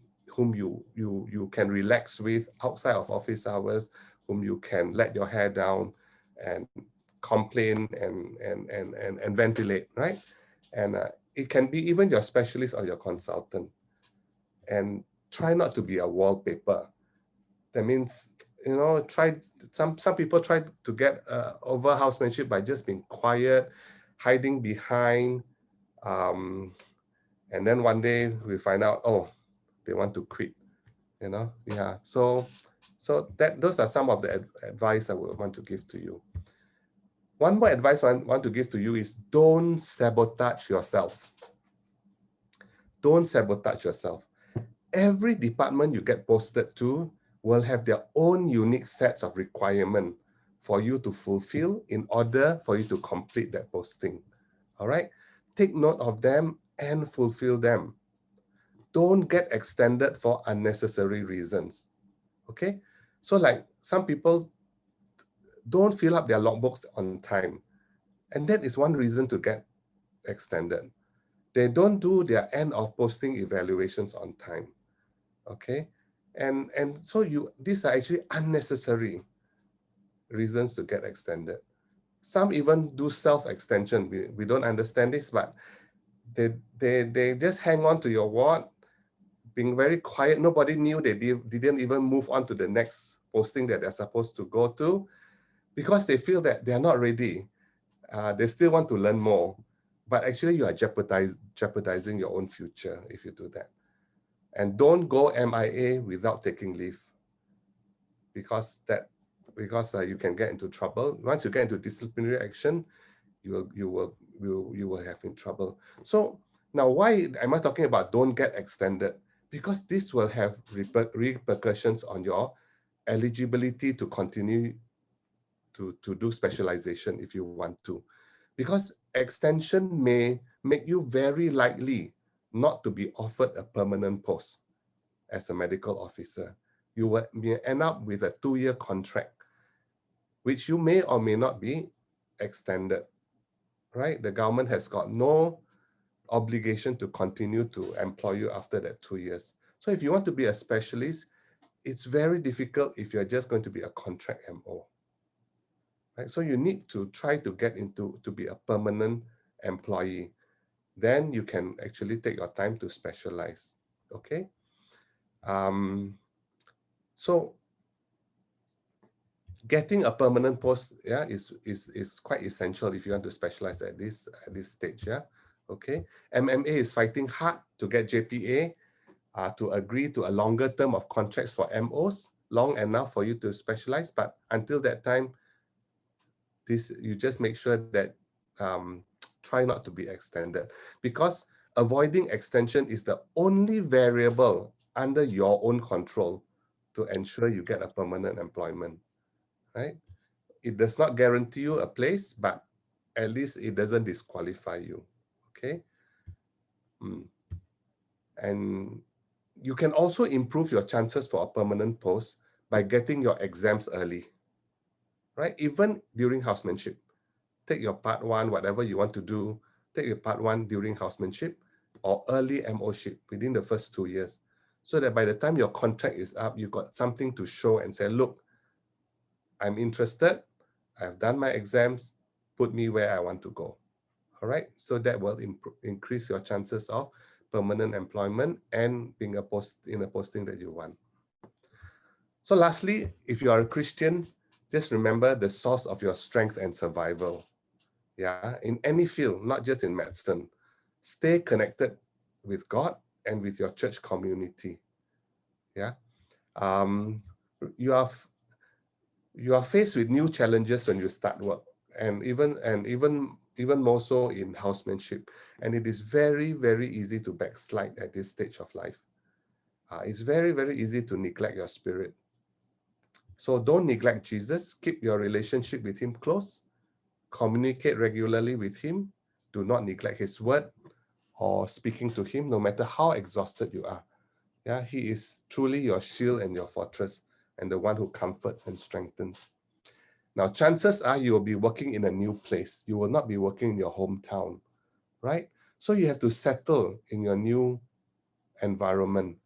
relax with outside of office hours, whom you can let your hair down and complain and ventilate, right? And it can be even your specialist or your consultant. And try not to be a wallpaper. That means, you know, some people try to get over housemanship by just being quiet, hiding behind, and then one day we find out, oh, they want to quit, you know. Yeah, so those are some of the advice I would want to give to you. One more advice I want to give to you is don't sabotage yourself. Don't sabotage yourself. Every department you get posted to will have their own unique sets of requirements for you to fulfill in order for you to complete that posting. All right? Take note of them and fulfill them. Don't get extended for unnecessary reasons. Okay? So like some people don't fill up their logbooks on time. And that is one reason to get extended. They don't do their end of posting evaluations on time. Okay, and so these are actually unnecessary reasons to get extended. Some even do self-extension. We don't understand this, but they just hang on to your ward, being very quiet. Nobody knew they didn't even move on to the next posting that they're supposed to go to because they feel that they're not ready. They still want to learn more, but actually you are jeopardizing your own future if you do that. And don't go MIA without taking leave, because you can get into trouble. Once you get into disciplinary action, you will have in trouble. So now, why am I talking about don't get extended? Because this will have repercussions on your eligibility to continue to do specialization if you want to. Because extension may make you very likely not to be offered a permanent post as a medical officer. You may end up with a 2-year contract, which you may or may not be extended, right? The government has got no obligation to continue to employ you after that 2 years. So if you want to be a specialist, it's very difficult if you're just going to be a contract MO. Right? So you need to try to get to be a permanent employee. Then you can actually take your time to specialize. Okay. So getting a permanent post, yeah, is quite essential if you want to specialize at this stage. Yeah. Okay. MMA is fighting hard to get JPA to agree to a longer term of contracts for MOs, long enough for you to specialize. But until that time, you just make sure that try not to be extended, because avoiding extension is the only variable under your own control to ensure you get a permanent employment, right? It does not guarantee you a place, but at least it doesn't disqualify you, okay? And you can also improve your chances for a permanent post by getting your exams early, right? Even during housemanship. Take your part 1, whatever you want to do, take your part 1 during housemanship or early MO-ship within the first 2 years, so that by the time your contract is up, you got something to show and say, look, I'm interested, I've done my exams, put me where I want to go. All right, so that will increase your chances of permanent employment and being in a posting that you want. So lastly, if you are a Christian, just remember the source of your strength and survival. Yeah, in any field, not just in medicine. Stay connected with God and with your church community. Yeah, you are faced with new challenges when you start work, and even more so in housemanship. And it is very, very easy to backslide at this stage of life. It's very, very easy to neglect your spirit. So don't neglect Jesus. Keep your relationship with him close. Communicate regularly with him. Do not neglect his word or speaking to him, no matter how exhausted you are. Yeah, he is truly your shield and your fortress, and the one who comforts and strengthens. Now, chances are you will be working in a new place. You will not be working in your hometown, right? So you have to settle in your new environment,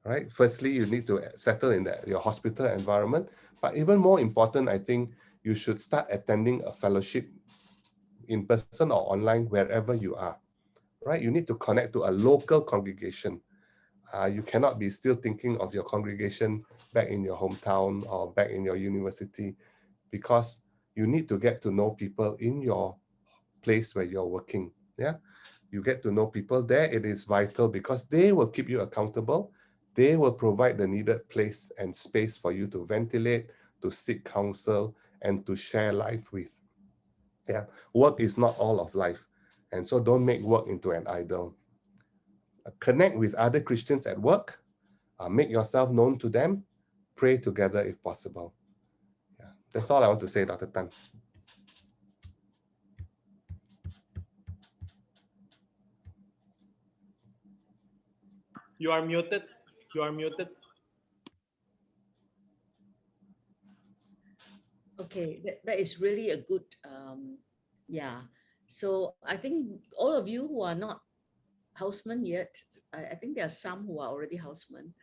right? Firstly, you need to settle in your hospital environment. But even more important, I think you should start attending a fellowship in person or online, wherever you are, right? You need to connect to a local congregation. You cannot be still thinking of your congregation back in your hometown or back in your university, because you need to get to know people in your place where you're working. Yeah, you get to know people there. It is vital because they will keep you accountable. They will provide the needed place and space for you to ventilate, to seek counsel, and to share life with. Yeah, work is not all of life. And so don't make work into an idol. Connect with other Christians at work. Make yourself known to them. Pray together if possible. Yeah, that's all I want to say, Dr. Tan. You are muted. You are muted. Okay, that is really a good, yeah. So I think all of you who are not housemen yet, I think there are some who are already housemen.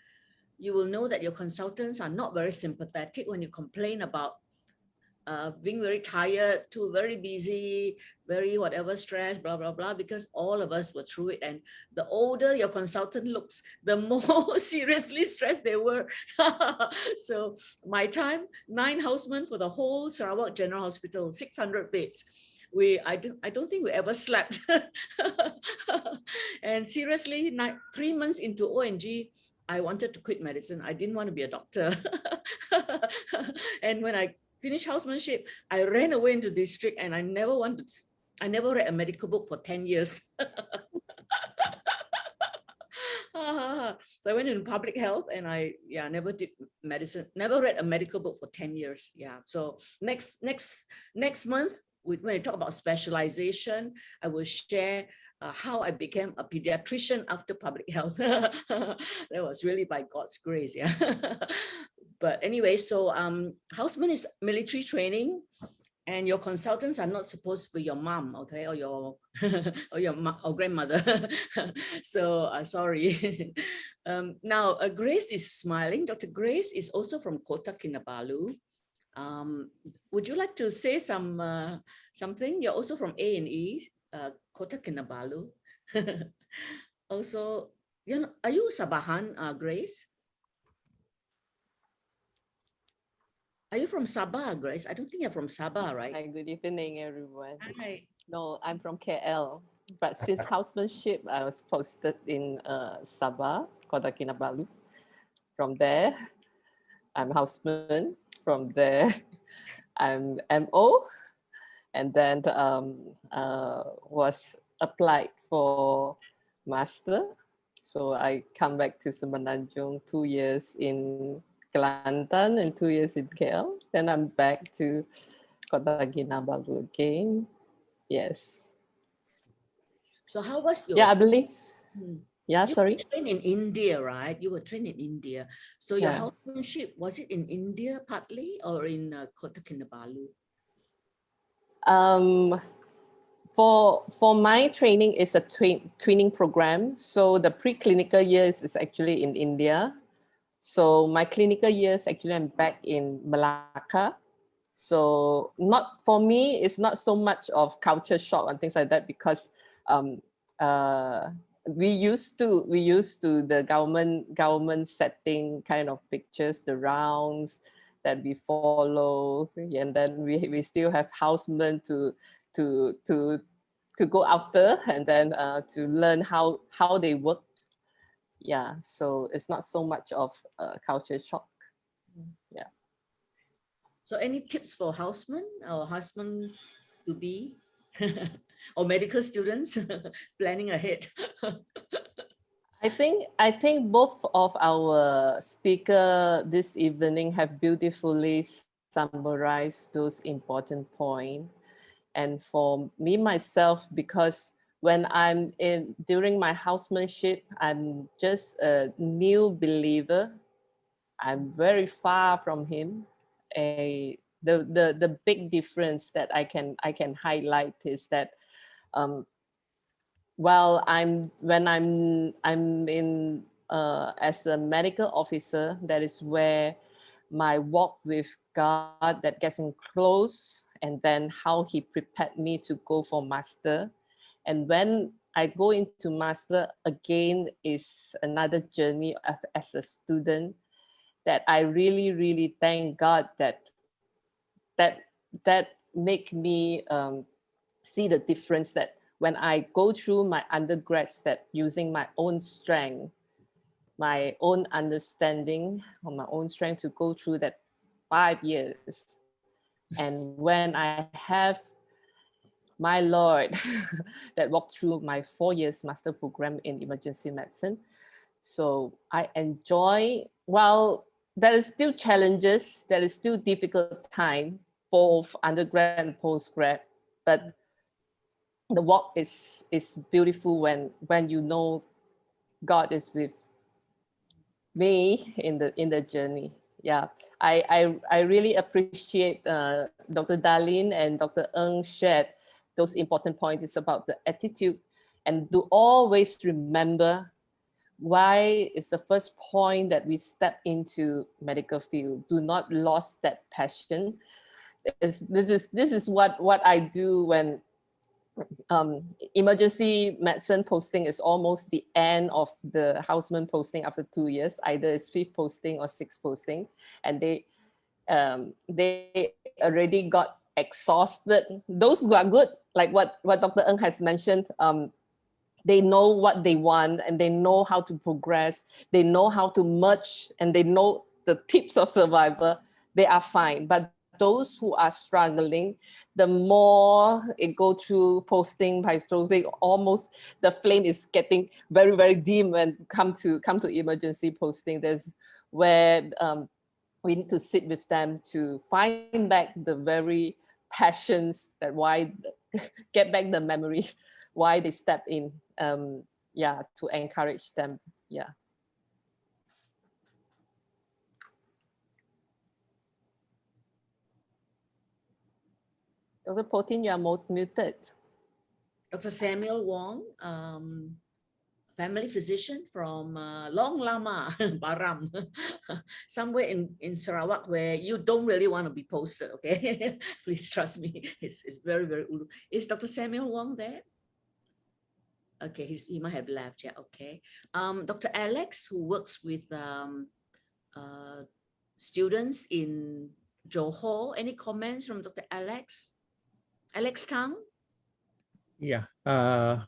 You will know that your consultants are not very sympathetic when you complain about being very tired, too very busy, very whatever stress, blah, blah, blah, because all of us were through it. And the older your consultant looks, the more seriously stressed they were. So my time, 9 housemen for the whole Sarawak General Hospital, 600 beds. I don't think we ever slept. And seriously, 3 months into ONG, I wanted to quit medicine. I didn't want to be a doctor. And when I finished housemanship, I ran away into district, and I never read a medical book for 10 years. So I went into public health, and I never did medicine, never read a medical book for 10 years. Yeah. So next month, when I talk about specialization, I will share how I became a pediatrician after public health. That was really by God's grace. Yeah. But anyway, so houseman is military training, and your consultants are not supposed to be your mom, okay, or your or grandmother. So sorry. Now Grace is smiling. Dr. Grace is also from Kota Kinabalu. Would you like to say something? You're also from A&E, Kota Kinabalu. Also, are you Sabahan, Grace? Are you from Sabah, Grace? I don't think you're from Sabah, right? Hi, good evening, everyone. Hi. No, I'm from KL, but since housemanship, I was posted in Sabah, Kota Kinabalu. From there, I'm houseman. From there, I'm MO, and then was applied for master. So I come back to Semenanjung 2 years in Kelantan and 2 years in KL. Then I'm back to Kota Kinabalu again. Yes. So how was your? Yeah, I believe. Yeah, You sorry. were trained in India, right? You were trained in India. So your Yeah. housemanship, was it in India partly or in Kota Kinabalu? For my training is a twinning program. So the preclinical years is actually in India. So my clinical years actually I'm back in Malacca. So not for me, it's not so much of culture shock and things like that, because we used to the government setting kind of pictures, the rounds that we follow, and then we still have housemen to go after, and then to learn how they work. Yeah, so it's not so much of culture shock. Yeah. So any tips for housemen or husband to be or medical students planning ahead? I think both of our speaker this evening have beautifully summarized those important points. And for me myself, because when I'm during my housemanship, I'm just a new believer. I'm very far from him. The big difference that I can highlight is that when I'm in as a medical officer, that is where my walk with God that gets in close, and then how he prepared me to go for master. And when I go into master again is another journey as a student, that I really, really thank God that make me see the difference, that when I go through my undergrads, that using my own strength, my own understanding, or my own strength to go through that 5 years. And when I have my Lord that walked through my 4 years master program in emergency medicine. So I enjoy, well, there is still challenges, there is still difficult time, both undergrad and postgrad, but the walk is beautiful when you know God is with me in the journey. Yeah, I really appreciate Dr. Darlene and Dr. Ng shared those important points. It's about the attitude, and to always remember why is the first point that we step into medical field. Do not lose that passion. This is what I do when emergency medicine posting is almost the end of the houseman posting after 2 years. Either it's 5th posting or 6th posting, and they already got exhausted. Those who are good, like what Dr. Ng has mentioned, they know what they want and they know how to progress. They know how to merge and they know the tips of survival. They are fine. But those who are struggling, the more it go through posting by posting, almost the flame is getting very, very dim and come to emergency posting. There's where we need to sit with them to find back the very passions that why get back the memory, why they step in, yeah, to encourage them, yeah. Dr. Potin, you are muted. Dr. Samuel Wong, family physician from Long Lama, Baram, somewhere in Sarawak where you don't really want to be posted, okay? Please trust me, it's very, very ulu. Is Dr. Samuel Wong there? Okay, he might have left, yeah, okay. Dr. Alex, who works with students in Johor, any comments from Dr. Alex? Alex Tang? Yeah, I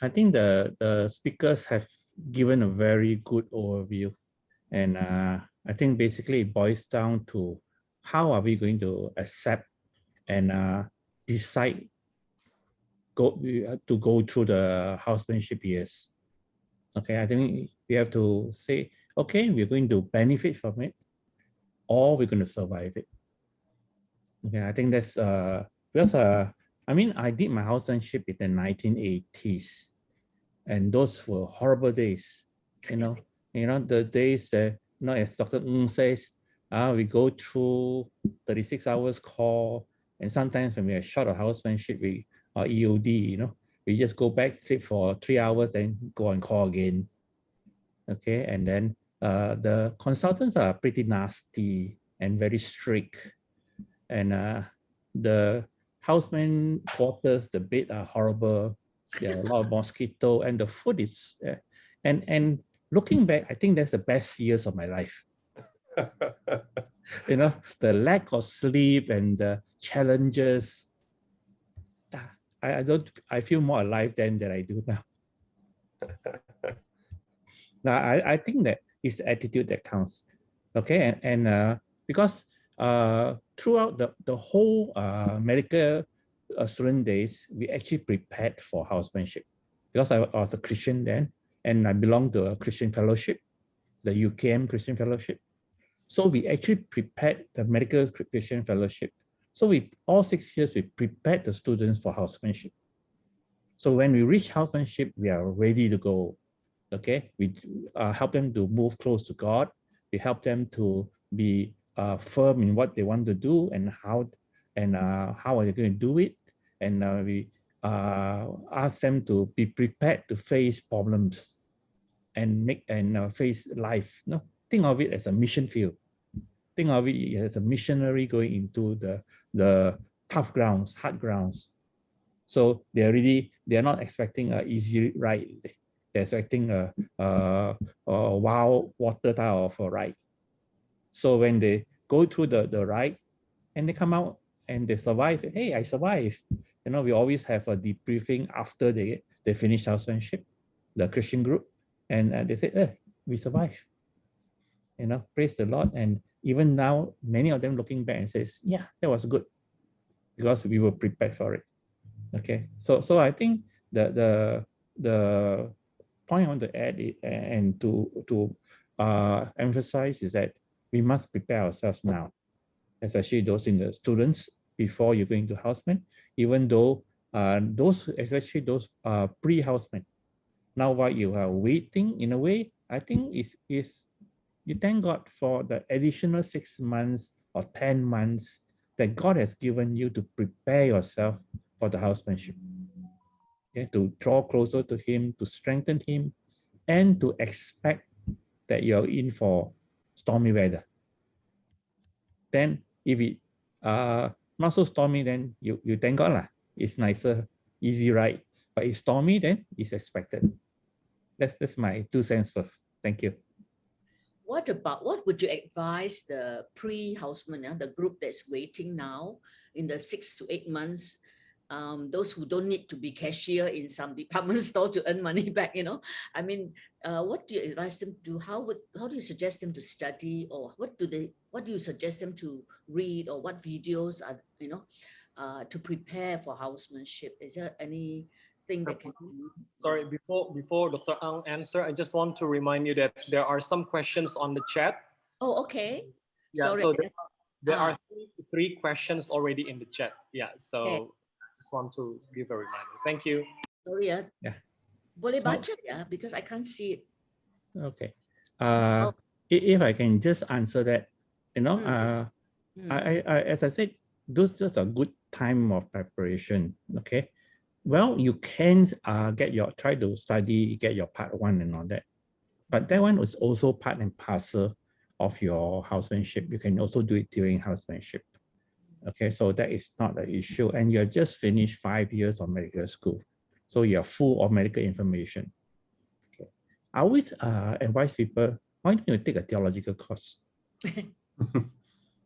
think the speakers have given a very good overview, and I think basically it boils down to how are we going to accept and decide to go through the housemanship years. Okay, I think we have to say, okay, we're going to benefit from it, or we're going to survive it. Okay, I think that's because I mean, I did my housemanship in the 1980s, and those were horrible days. You know, the days that, as Dr. Ng says, we go through 36 hours call, and sometimes when we are short of housemanship, we are EOD. We just go back, sleep for 3 hours, then go and call again. Okay, and then the consultants are pretty nasty and very strict, and the houseman quarters, the bed are horrible. There are a lot of mosquito, and the food is, and looking back, I think that's the best years of my life. The lack of sleep and the challenges. I feel more alive then than I do now. Now, I think that it's the attitude that counts. Okay, and because throughout the whole medical student days, we actually prepared for housemanship. Because I was a Christian then, and I belonged to a Christian fellowship, the UKM Christian fellowship. So we actually prepared the medical Christian fellowship. So all 6 years, we prepared the students for housemanship. So when we reach housemanship, we are ready to go. Okay, we help them to move close to God. We help them to be firm in what they want to do and how are they going to do it. And we ask them to be prepared to face problems and face life. Think of it as a mission field. Think of it as a missionary going into the tough grounds, hard grounds. So they're not expecting an easy ride. They're expecting a wild water type of a ride. So when they go through the ride and they come out and they survive, hey, I survived. We always have a debriefing after they finish housemanship, the Christian group, and they say, we survived. Praise the Lord. And even now, many of them looking back and says, yeah, that was good because we were prepared for it. Okay, so I think the point I want to add and to emphasize is that we must prepare ourselves now, especially those in the students before you're going to houseman, even though especially those pre-houseman. Now while you are waiting, in a way, I think is you thank God for the additional 6 months or 10 months that God has given you to prepare yourself for the housemanship. Okay, to draw closer to Him, to strengthen Him, and to expect that you're in for stormy weather. Then if it not so stormy, then you thank God lah. It's nicer, easy ride. But if stormy, then it's expected. That's my 2 cents worth. Thank you. What would you advise the pre-houseman, the group that's waiting now in the 6 to 8 months, those who don't need to be cashier in some department store to earn money back, I mean, what do you advise them to do? How do you suggest them to study, or what do you suggest them to read, or what videos are, to prepare for housemanship? Is there anything that can do? Sorry, before Dr. Ang answer, I just want to remind you that there are some questions on the chat. Oh, okay. Yeah, Sorry. so there Ah. are three questions already in the chat. Yeah, so Okay. just want to give a reminder. Thank you. Sorry, yeah. Yeah. Boleh So- baca ya, because I can't see it. Okay. Oh. If I can just answer that, as I said, those just a good time of preparation. Okay. Well, you can try to study, get your part 1 and all that. But that one was also part and parcel of your housemanship. You can also do it during housemanship. Okay, so that is not an issue. And you're just finished 5 years of medical school. So you're full of medical information. Okay. I always advise people, why don't you take a theological course?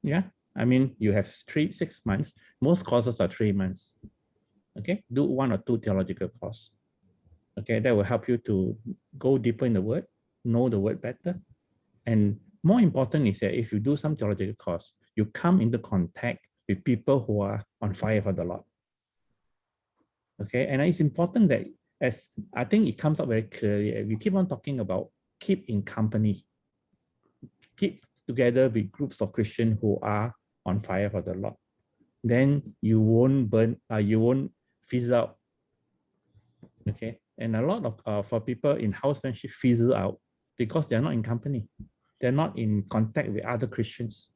Yeah, I mean, you have 6 months. Most courses are 3 months. Okay, do 1 or 2 theological courses. Okay, that will help you to go deeper in the word, know the word better. And more important is that if you do some theological course, you come into contact with people who are on fire for the Lord. Okay, and it's important that, as I think it comes up very clearly, we keep on talking about keep in company, keep together with groups of Christians who are on fire for the Lord. Then you won't you won't fizzle out. Okay, and a lot of for people in housemanship fizzle out because they're not in company, they're not in contact with other Christians.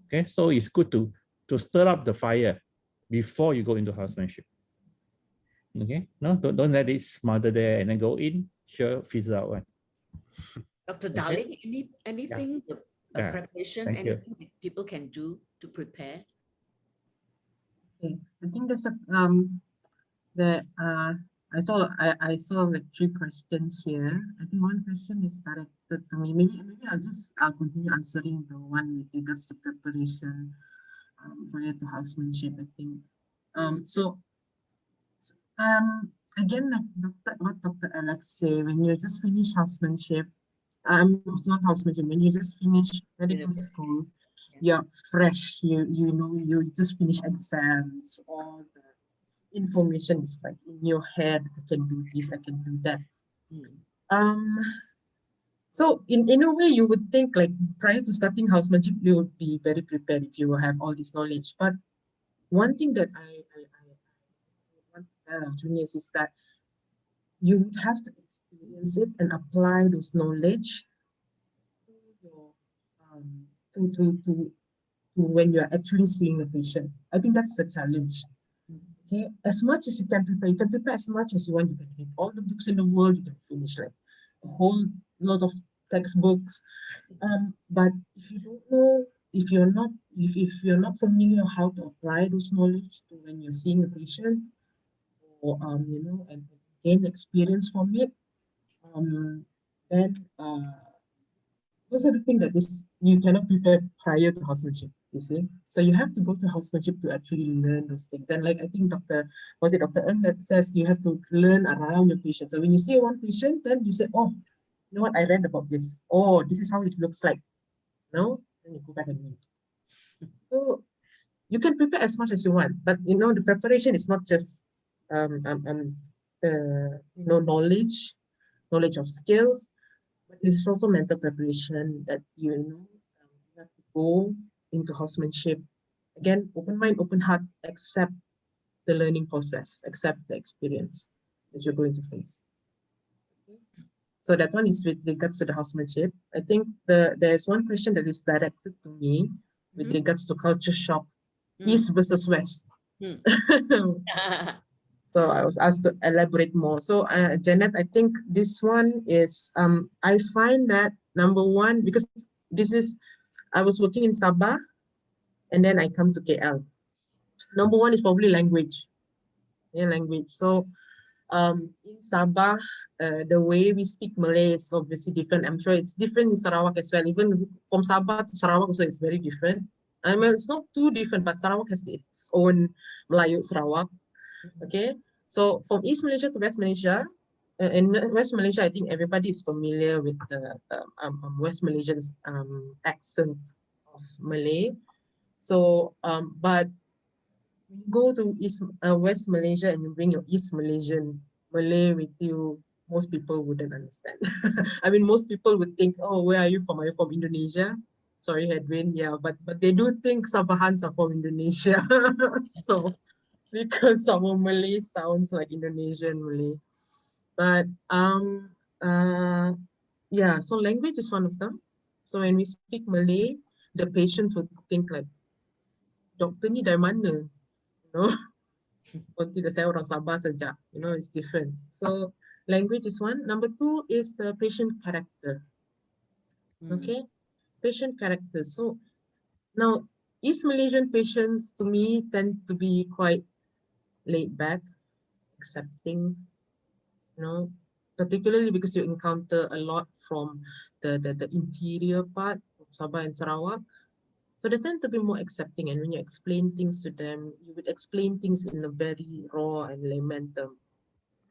Okay, so it's good to stir up the fire before you go into housemanship. Okay, no, don't let it smother there and then go in, sure, fizzle out. Right? Dr. Okay. Darling, anything, Yeah. preparation, Thank you. anything that people can do to prepare? Okay, I think there's I saw like 3 questions here. I think one question is directed to me. Maybe I'll continue answering the one with regards to preparation prior to housemanship. I think again, like what Dr. Alex said, when you just finish housemanship, it's not housemanship, when you just finish medical school, you're fresh, you just finish exams, all the information is like in your head. I can do this, I can do that. So in a way, you would think like prior to starting housemanship, you would be very prepared if you have all this knowledge. But one thing that I want to tell our juniors is that you would have to experience it and apply those knowledge to when you're actually seeing a patient. I think that's the challenge. Okay, as much as you can prepare as much as you want. You can read all the books in the world, you can finish like a whole lot of textbooks. But if you don't know, if you're not familiar how to apply those knowledge to when you're seeing a patient, or and gain experience from it, then those are the things that you cannot prepare prior to housemanship, you see. So you have to go to housemanship to actually learn those things. And like I think Dr. Ng that says you have to learn around your patient. So when you see one patient, then you say, oh, you know what, I read about this. Oh, this is how it looks like. No? Then you go back and read. So you can prepare as much as you want, but the preparation is not just knowledge of skills, but it is also mental preparation that you have to go into housemanship. Again, open mind, open heart, accept the learning process, accept the experience that you're going to face. Okay. So that one is with regards to the housemanship. I think there's one question that is directed to me with regards to culture shock, East versus West. So I was asked to elaborate more. So Janet, I think this one is, I find that number one, because I was working in Sabah and then I come to KL. Number one is probably language. Yeah, language. So in Sabah, the way we speak Malay is obviously different. I'm sure it's different in Sarawak as well. Even from Sabah to Sarawak also it's very different. I mean, it's not too different, but Sarawak has its own Melayu Sarawak. Okay, so from East Malaysia to West Malaysia, in West Malaysia, I think everybody is familiar with the West Malaysian accent of Malay. So, but when you go to West Malaysia and you bring your East Malaysian Malay with you, most people wouldn't understand. I mean, most people would think, oh, where are you from? Are you from Indonesia? Sorry, Edwin. Yeah, but they do think Sabahans are from Indonesia. So, because our Malay sounds like Indonesian Malay. But yeah, so language is one of them. So when we speak Malay, the patients would think like, doktor ni dari mana? You know, oh, tidak, saya orang Sabah saja. You know, it's different. So language is one. Number two is the patient character. Okay, patient character. So now East Malaysian patients to me tend to be quite laid back, accepting, you know, particularly because you encounter a lot from the interior part of Sabah and Sarawak. So they tend to be more accepting, and when you explain things to them, you would explain things in a very raw and layman term.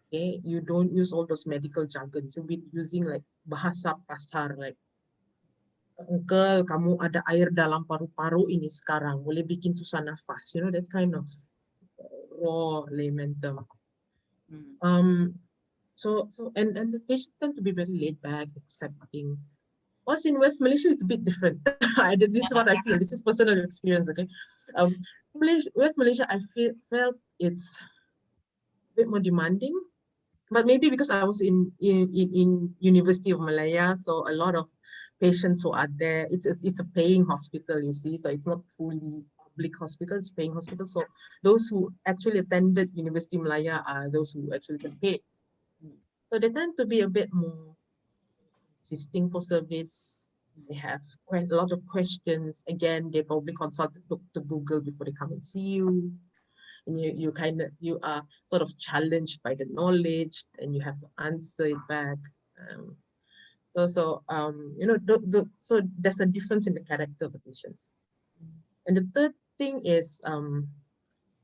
Okay, you don't use all those medical jargons. You'll be using like bahasa pasar, like, uncle, kamu ada air dalam paru-paru ini sekarang, boleh bikin susah nafas. You know, that kind of raw layman term. So and the patients tend to be very laid back, accepting. What's in West Malaysia is a bit different. This is what I feel. This is personal experience, okay? West Malaysia, I felt it's a bit more demanding, but maybe because I was in University of Malaya, so a lot of patients who are there, it's a paying hospital, you see, so it's not fully public hospital, it's paying hospital. So those who actually attended University of Malaya are those who actually get paid. So they tend to be a bit more insisting for service. They have a lot of questions. Again, they probably consulted Dr. Google before they come and see you. And you are sort of challenged by the knowledge, and you have to answer it back. You know, so there's a difference in the character of the patients. And the third thing is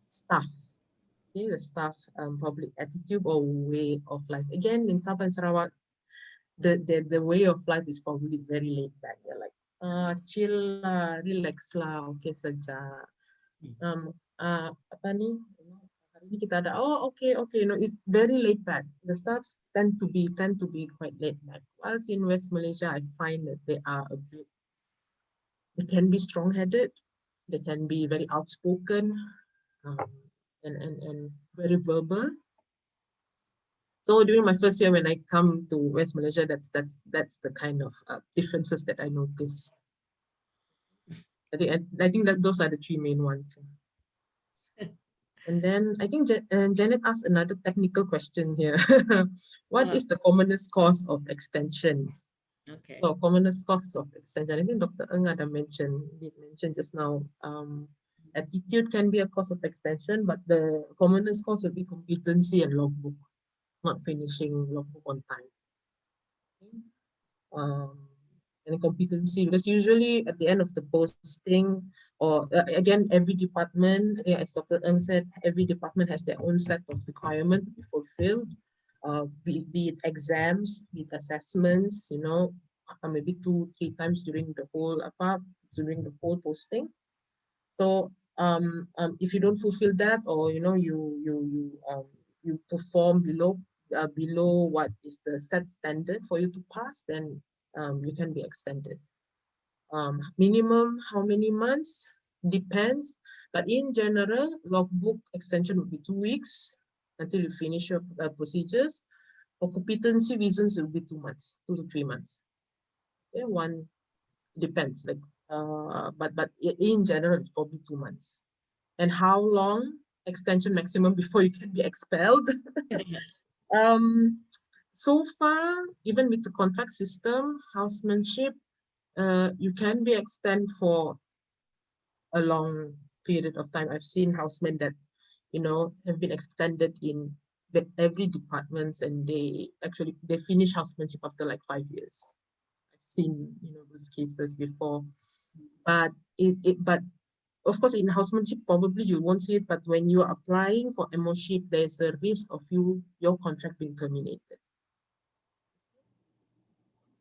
staff. Okay, the staff probably attitude or way of life. Again, in Sabah and Sarawak, the way of life is probably very laid back. They're like, chill lah, relax lah, okay saja. Apa ni? Hari ini kita ada, oh okay, you know, it's very laid back. The staff tend to be quite laid back. Whilst in West Malaysia, I find that they can be strong-headed, they can be very outspoken, and very verbal. So during my first year when I come to West Malaysia, that's the kind of differences that I noticed. I think that those are the three main ones. And then I think Janet asked another technical question here. What is the commonest cause of extension? Okay. So commonest cause of extension. I think Dr. Ng had mentioned just now. Attitude can be a cause of extension, but the commonest cause would be competency and logbook, not finishing logbook on time. And competency, because usually at the end of the posting, or again, every department, as Dr. Ng said, every department has their own set of requirements to be fulfilled, be it exams, be it assessments, you know, maybe 2-3 times during the whole posting. So if you don't fulfill that, or you know, you perform below what is the set standard for you to pass, then you can be extended. Minimum how many months depends, but in general, logbook extension would be 2 weeks until you finish your procedures. For competency reasons, it will be 2 months, 2 to 3 months. Okay, one depends, like but in general, it's probably 2 months. And how long extension maximum before you can be expelled? So far, even with the contract system, housemanship, you can be extended for a long period of time. I've seen housemen that, you know, have been extended in every departments, and they finish housemanship after like 5 years. I've seen, you know, those cases before, but but of course in housemanship probably you won't see it, but when you are applying for MOship, there's a risk of your contract being terminated.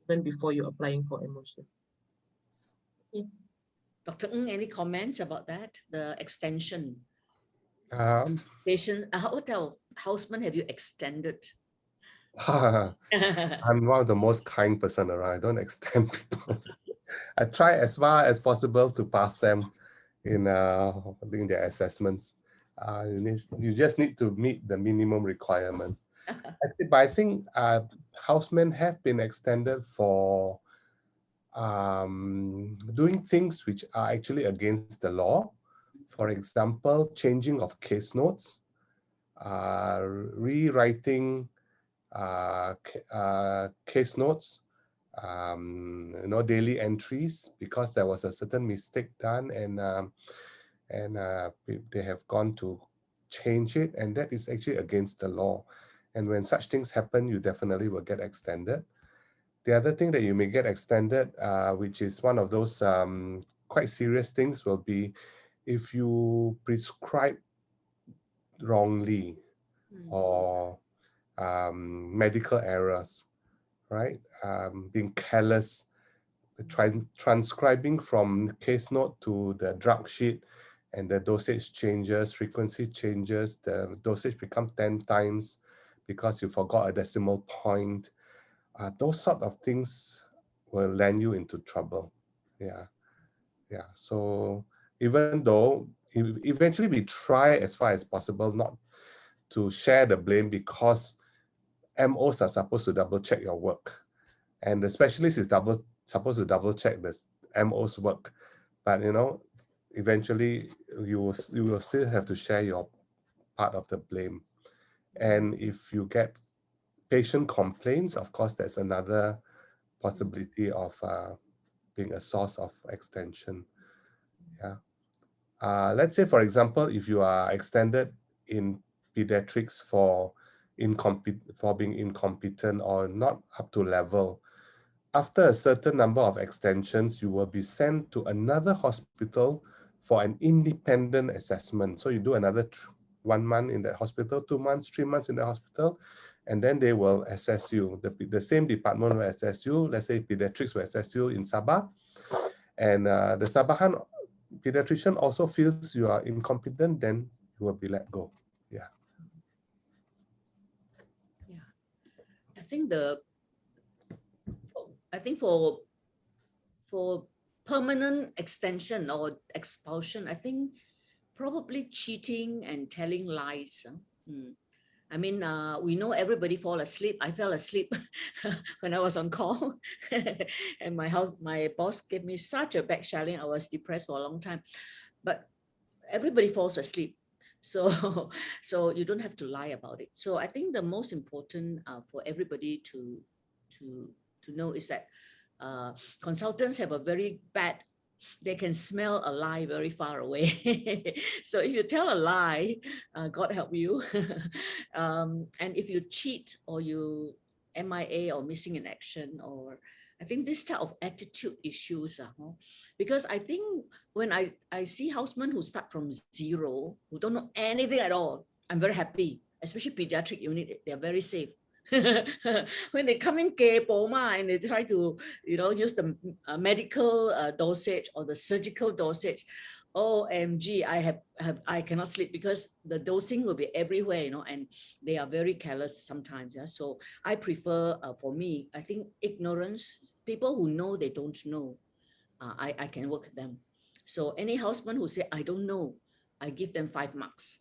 even before you're applying for emotion. Dr. Ng, any comments about that? The extension. Um, Patient, what else? Houseman have you extended? I'm one of the most kind person around. I don't extend people. I try as far as possible to pass them in their assessments. You just need to meet the minimum requirements. But I think housemen have been extended for doing things which are actually against the law. For example, changing of case notes, rewriting case notes, daily entries, because there was a certain mistake done, and they have gone to change it, and that is actually against the law. And when such things happen, you definitely will get extended. The other thing that you may get extended, which is one of those quite serious things, will be if you prescribe wrongly or medical errors, right? Being careless, transcribing from case note to the drug sheet, and the dosage changes, frequency changes, the dosage becomes 10 times because you forgot a decimal point. Those sort of things will land you into trouble. Yeah. So even though eventually we try as far as possible not to share the blame, because MOs are supposed to double check your work, and the specialist is supposed to double check the MO's work. But eventually you will still have to share your part of the blame. And if you get patient complaints, of course, that's another possibility of being a source of extension. Yeah. Let's say, for example, if you are extended in pediatrics for being incompetent or not up to level, after a certain number of extensions, you will be sent to another hospital for an independent assessment. So you do another 1 month in that hospital, 2 months, 3 months in the hospital, and then they will assess you. The same department will assess you. Let's say pediatrics will assess you in Sabah, and the Sabahan pediatrician also feels you are incompetent, then you will be let go. Yeah. I think for permanent extension or expulsion, I think probably cheating and telling lies. I mean, we know everybody fall asleep. I fell asleep when I was on call, and my boss gave me such a back shelling. I was depressed for a long time, but everybody falls asleep. So, so you don't have to lie about it. So I think the most important for everybody to know is that consultants have a very bad, they can smell a lie very far away. So if you tell a lie, God help you. And if you cheat or you MIA or missing in action, or I think this type of attitude issues, because I think when I see housemen who start from zero, who don't know anything at all, I'm very happy, especially pediatric unit, they're very safe. When they come in and they try to use the medical dosage or the surgical dosage, OMG, I cannot sleep, because the dosing will be everywhere, and they are very careless sometimes. Yeah, so I prefer, for me, I think ignorance, people who know they don't know, I can work with them. So any houseman who say I don't know, I give them 5 marks.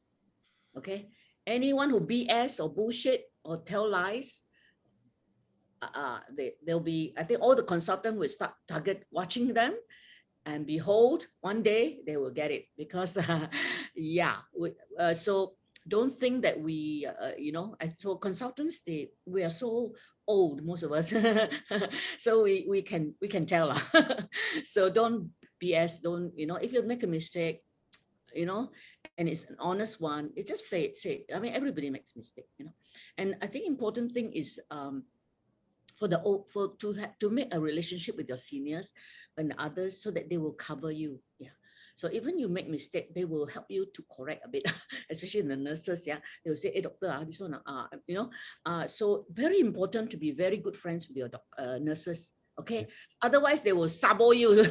Okay, anyone who BS or bullshit or tell lies, they'll be, I think all the consultant will start target watching them, and behold, one day they will get it, because so don't think that we so consultants, we are so old, most of us. So we can tell. So don't BS, don't, if you make a mistake, and it's an honest one, you just say it. I mean, everybody makes mistake, and I think important thing is to make a relationship with your seniors and others, so that they will cover you. Yeah. So even you make mistake, they will help you to correct a bit, especially in the nurses. Yeah, they will say, "Hey, doctor, this one." So very important to be very good friends with your nurses. Okay, otherwise they will sabo you.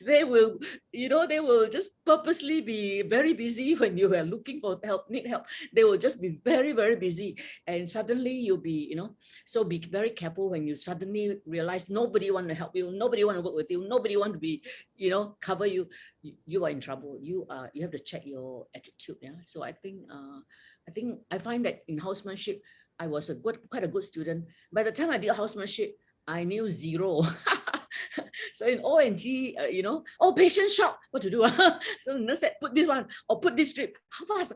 They will, they will just purposely be very busy when you are looking for help, need help. They will just be very, very busy, and suddenly you'll be, so be very careful when you suddenly realize nobody want to help you, nobody want to work with you, nobody want to be, cover you. You are in trouble. You have to check your attitude. Yeah. So I think I find that in housemanship, I was quite a good student. By the time I did housemanship, I knew zero. So in O&G, patient shock, what to do? So the nurse said, put this one or put this strip. How fast?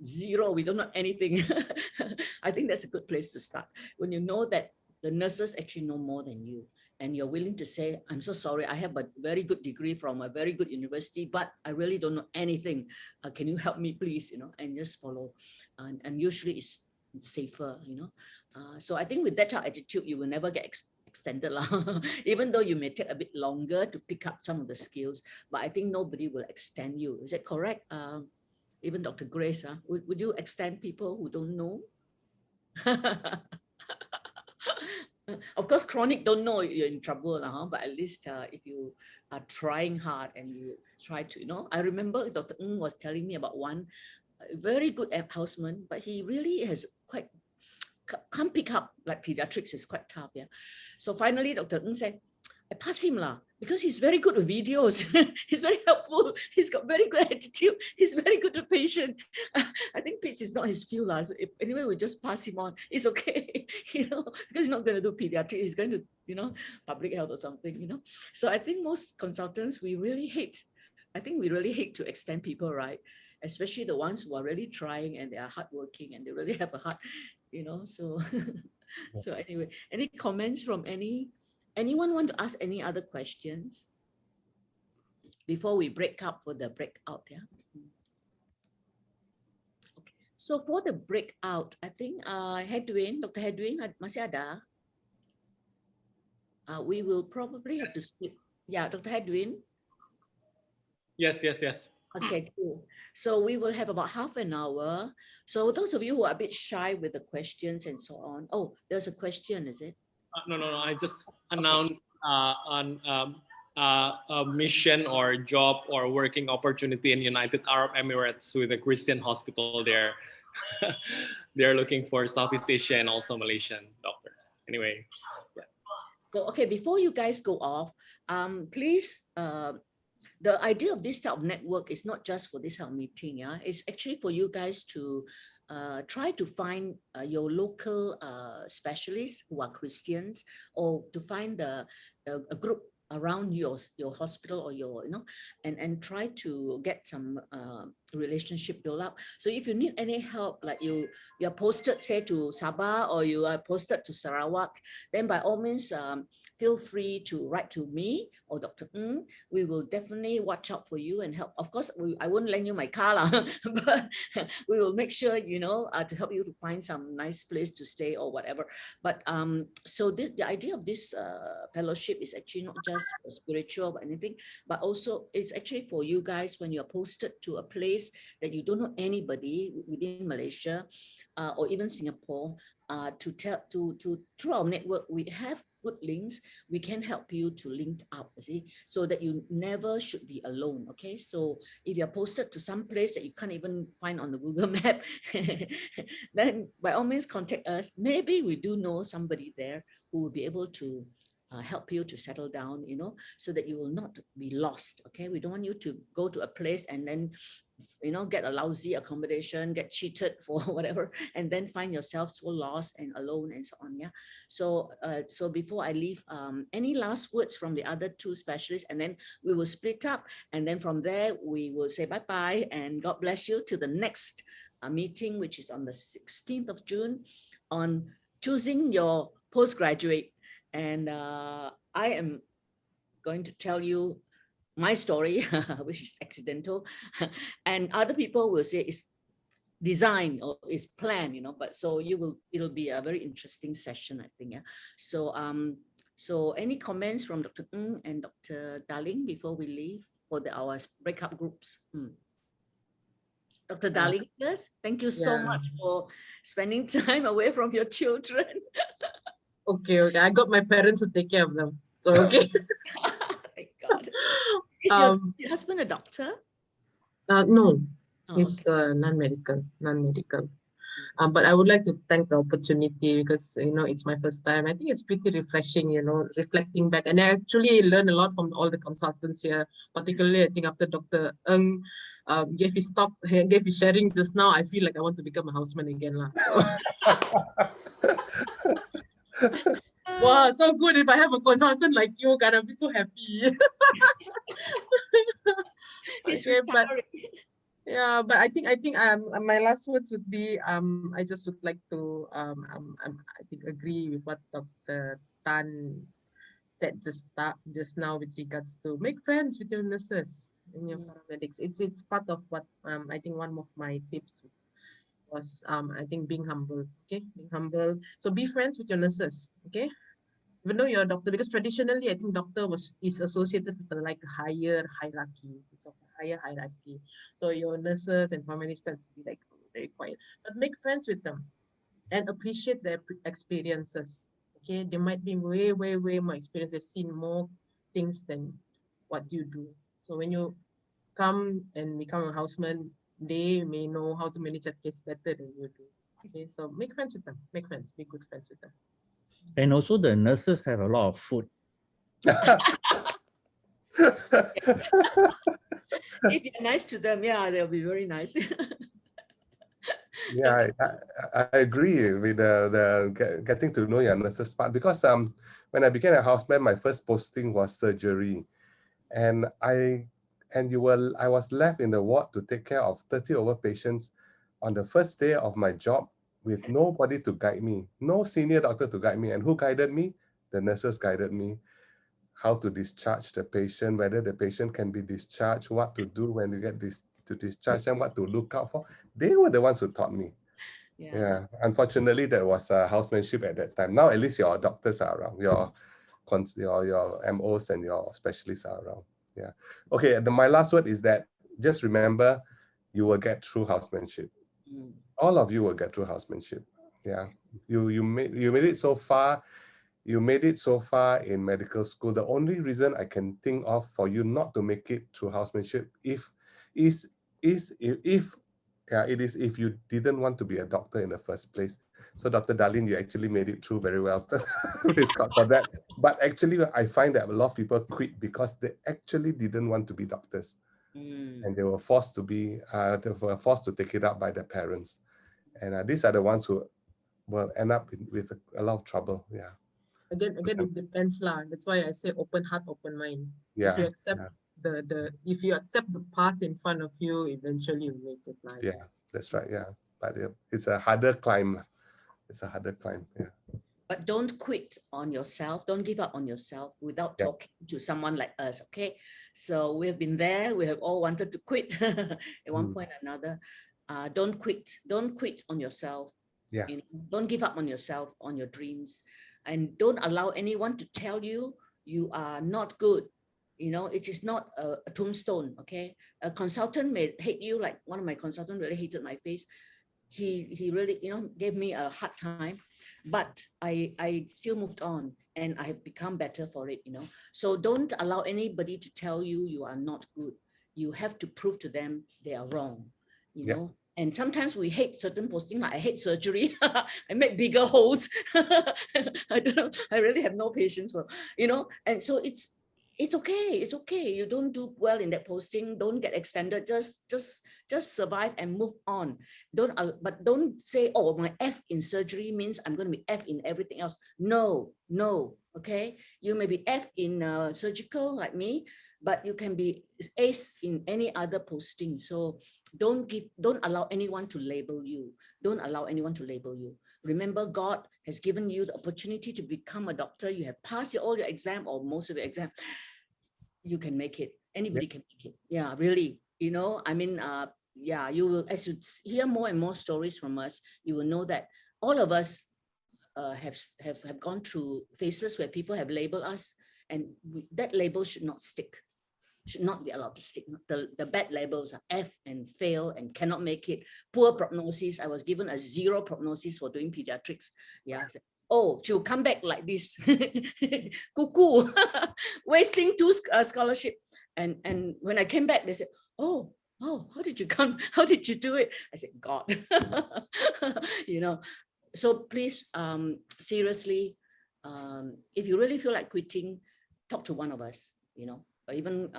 Zero, we don't know anything. I think that's a good place to start. When you know that the nurses actually know more than you, and you're willing to say, I'm so sorry, I have a very good degree from a very good university, but I really don't know anything. Can you help me, please? And just follow. And usually it's safer, so I think with that attitude, you will never get extended even though you may take a bit longer to pick up some of the skills, but I think nobody will extend you. Is that correct? Even Dr. Grace, would you extend people who don't know? Of course, chronic don't know, you're in trouble, but at least if you are trying hard and you try to, I remember Dr. Ng was telling me about one very good houseman, but he really has can't pick up, like pediatrics is quite tough. Yeah. So finally, Dr. Ng said, I pass him because he's very good with videos. He's very helpful. He's got very good attitude. He's very good with patient. I think pitch is not his field. So anyway, we just pass him on. It's okay, because he's not going to do pediatrics. He's going to, public health or something, So I think most consultants, we really hate to extend people, right? Especially the ones who are really trying and they are hardworking and they really have a heart, so so anyway, any comments from anyone want to ask any other questions before we break up for the breakout? Yeah. Okay. So for the breakout, I think Hedwin, Dr. Hedwin, masih ada? We will probably have to split. Yeah, Dr. Hedwin. Yes. Okay, cool. So we will have about half an hour. So those of you who are a bit shy with the questions and so on. Oh, there's a question, is it? No. I just announced on a mission or job or working opportunity in United Arab Emirates with a Christian hospital there. They're looking for Southeast Asia and also Malaysian doctors. Anyway. Yeah. So, okay, before you guys go off, please, the idea of this type of network is not just for this type of meeting. Yeah, it's actually for you guys to try to find your local specialists who are Christians, or to find a group around your hospital or your, and try to get some relationship built up. So if you need any help, like you're posted, say, to Sabah, or you are posted to Sarawak, then by all means, feel free to write to me or Dr. Ng. We will definitely watch out for you and help. Of course, I won't lend you my car, but we will make sure, to help you to find some nice place to stay or whatever. But so the idea of this fellowship is actually not just for spiritual or anything, but also it's actually for you guys when you're posted to a place that you don't know anybody within Malaysia or even Singapore, through our network, we have good links. We can help you to link up, so that you never should be alone. Okay, so if you're posted to some place that you can't even find on the Google map, then by all means contact us. Maybe we do know somebody there who will be able to help you to settle down, so that you will not be lost. Okay, we don't want you to go to a place and then get a lousy accommodation, get cheated for whatever, and then find yourself so lost and alone and so on. Yeah. So so before I leave, any last words from the other two specialists, and then we will split up, and then from there we will say bye-bye and God bless you to the next meeting, which is on the 16th of June on choosing your postgraduate. And I am going to tell you my story, which is accidental, and other people will say it's design or it's planned, but so it'll be a very interesting session, I think. Yeah. So so any comments from Dr. Ng and Dr. Darling before we leave for our breakup groups? Dr. Darling, yes, thank you so much for spending time away from your children. Okay, okay. I got my parents to take care of them. So okay. Thank God. Is your husband a doctor? No, Oh, he's okay. non-medical. But I would like to thank the opportunity because it's my first time. I think it's pretty refreshing, reflecting back. And I actually learned a lot from all the consultants here, particularly I think after Dr. Ng gave his sharing just now. I feel like I want to become a houseman again. So. Wow, so good. If I have a consultant like you, gonna be so happy. Okay, but yeah, but I think my last words would be I just would like to I think agree with what Dr. Tan said just now with regards to make friends with your nurses and your paramedics. It's part of what I think one of my tips was I think being humble. Okay, being humble. So be friends with your nurses. Okay, even though you're a doctor, because traditionally I think doctor is associated with like a higher hierarchy. It's of a higher hierarchy. So your nurses and paramedics tend to be like very quiet. But make friends with them and appreciate their experiences. Okay, they might be way, way, way more experienced. They've seen more things than what you do. So when you come and become a houseman, they may know how to manage that case better than you do. Okay, so make friends with them. Make friends. Be good friends with them. And also the nurses have a lot of food. If you're nice to them, yeah, they'll be very nice. Yeah, I agree with the getting to know your nurses part, because when I became a houseman, my first posting was surgery, and I was left in the ward to take care of 30 over patients on the first day of my job with nobody to guide me, no senior doctor to guide me. And who guided me? The nurses guided me. How to discharge the patient, whether the patient can be discharged, what to do when you get to discharge them, what to look out for. They were the ones who taught me. Yeah. Unfortunately, there was a housemanship at that time. Now at least your doctors are around, your MOs and your specialists are around. Yeah. Okay. My last word is that just remember, you will get through housemanship. All of you will get through housemanship. Yeah. You made it so far. You made it so far in medical school. The only reason I can think of for you not to make it through housemanship if you didn't want to be a doctor in the first place. So Dr. Darlene, you actually made it through very well. Praise God for that. But actually, I find that a lot of people quit because they actually didn't want to be doctors, and they were forced to take it up by their parents. And these are the ones who will end up with a lot of trouble. Yeah. Again, it depends lah. That's why I say open heart, open mind. Yeah. If you accept if you accept the path in front of you, eventually you make it life. Yeah, that's right. Yeah, but it's a harder climb. It's a harder climb. Yeah. But don't quit on yourself. Don't give up on yourself without talking to someone like us. Okay. So we have been there. We have all wanted to quit at one point or another. Don't quit. Don't quit on yourself. Yeah. Don't give up on yourself, on your dreams, and don't allow anyone to tell you you are not good. It is not a tombstone. Okay. A consultant may hate you, like one of my consultants really hated my face. He really, gave me a hard time, but I still moved on and I have become better for it, So don't allow anybody to tell you you are not good. You have to prove to them they are wrong, And sometimes we hate certain posting, like I hate surgery. I make bigger holes. I don't know. I really have no patience for, and so it's okay. It's okay. You don't do well in that posting. Don't get extended. Just survive and move on. But don't say, oh, my F in surgery means I'm going to be F in everything else. No. Okay. You may be F in surgical like me, but you can be ace in any other posting. So don't allow anyone to label you. Don't allow anyone to label you. Remember, God has given you the opportunity to become a doctor. You have passed all your exam or most of your exam. You can make it. Anybody can make it. Yeah, really. You will, as you hear more and more stories from us, you will know that all of us have gone through phases where people have labeled us, and that label should not stick. Should not be allowed to stick. The bad labels are F and fail and cannot make it. Poor prognosis. I was given a 0 prognosis for doing pediatrics. Yeah, oh, she'll come back like this, cuckoo, wasting 2 scholarship. And when I came back, they said, oh, how did you come? How did you do it? I said, God, you know. So please, seriously, if you really feel like quitting, talk to one of us, you know, or even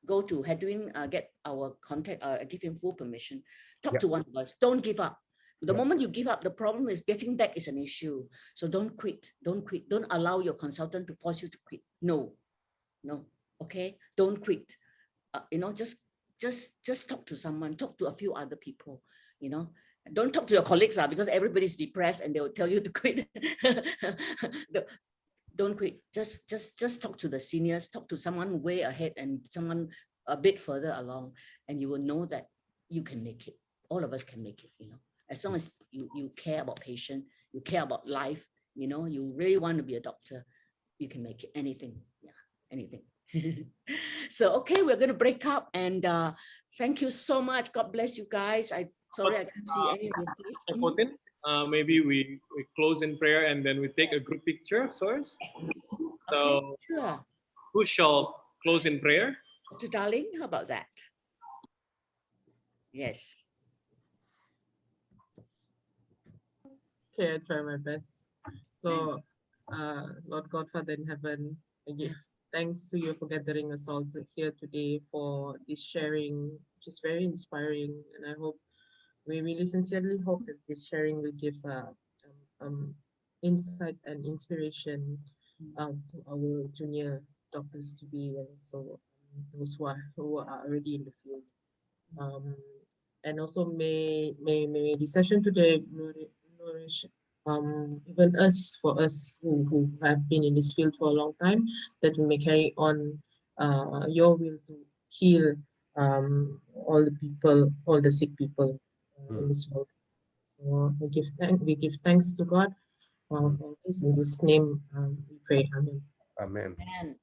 go to Hedwin, get our contact, give him full permission. Talk to one of us. Don't give up. The moment you give up, the problem is getting back is an issue. So don't quit. Don't quit. Don't allow your consultant to force you to quit. No. Okay. Don't quit. You know, just talk to someone. Talk to a few other people. You know, don't talk to your colleagues because everybody's depressed and they will tell you to quit. Don't quit. Just talk to the seniors. Talk to someone way ahead and someone a bit further along, and you will know that you can make it. All of us can make it. You know. As long as you care about patient, you care about life, you know, you really want to be a doctor, you can make it. Anything. Yeah, anything. So, okay, we're going to break up, and thank you so much. God bless you guys. Sorry I can't see any of your face. Maybe we close in prayer and then we take a group picture first. So, okay, sure. Who shall close in prayer? Dr. Darling, how about that? Yes. Okay, I try my best. So, Lord God, Father in heaven, I give thanks to you for gathering us all here today for this sharing, which is very inspiring. And I hope, we really sincerely hope that this sharing will give insight and inspiration to our junior doctors to be, and so those who are already in the field. And also may the session today nourish even us, for us who have been in this field for a long time, that we may carry on your will to heal all the people, all the sick people in this world. So we give thanks to God for this. In Jesus' name we pray. Amen. Amen. And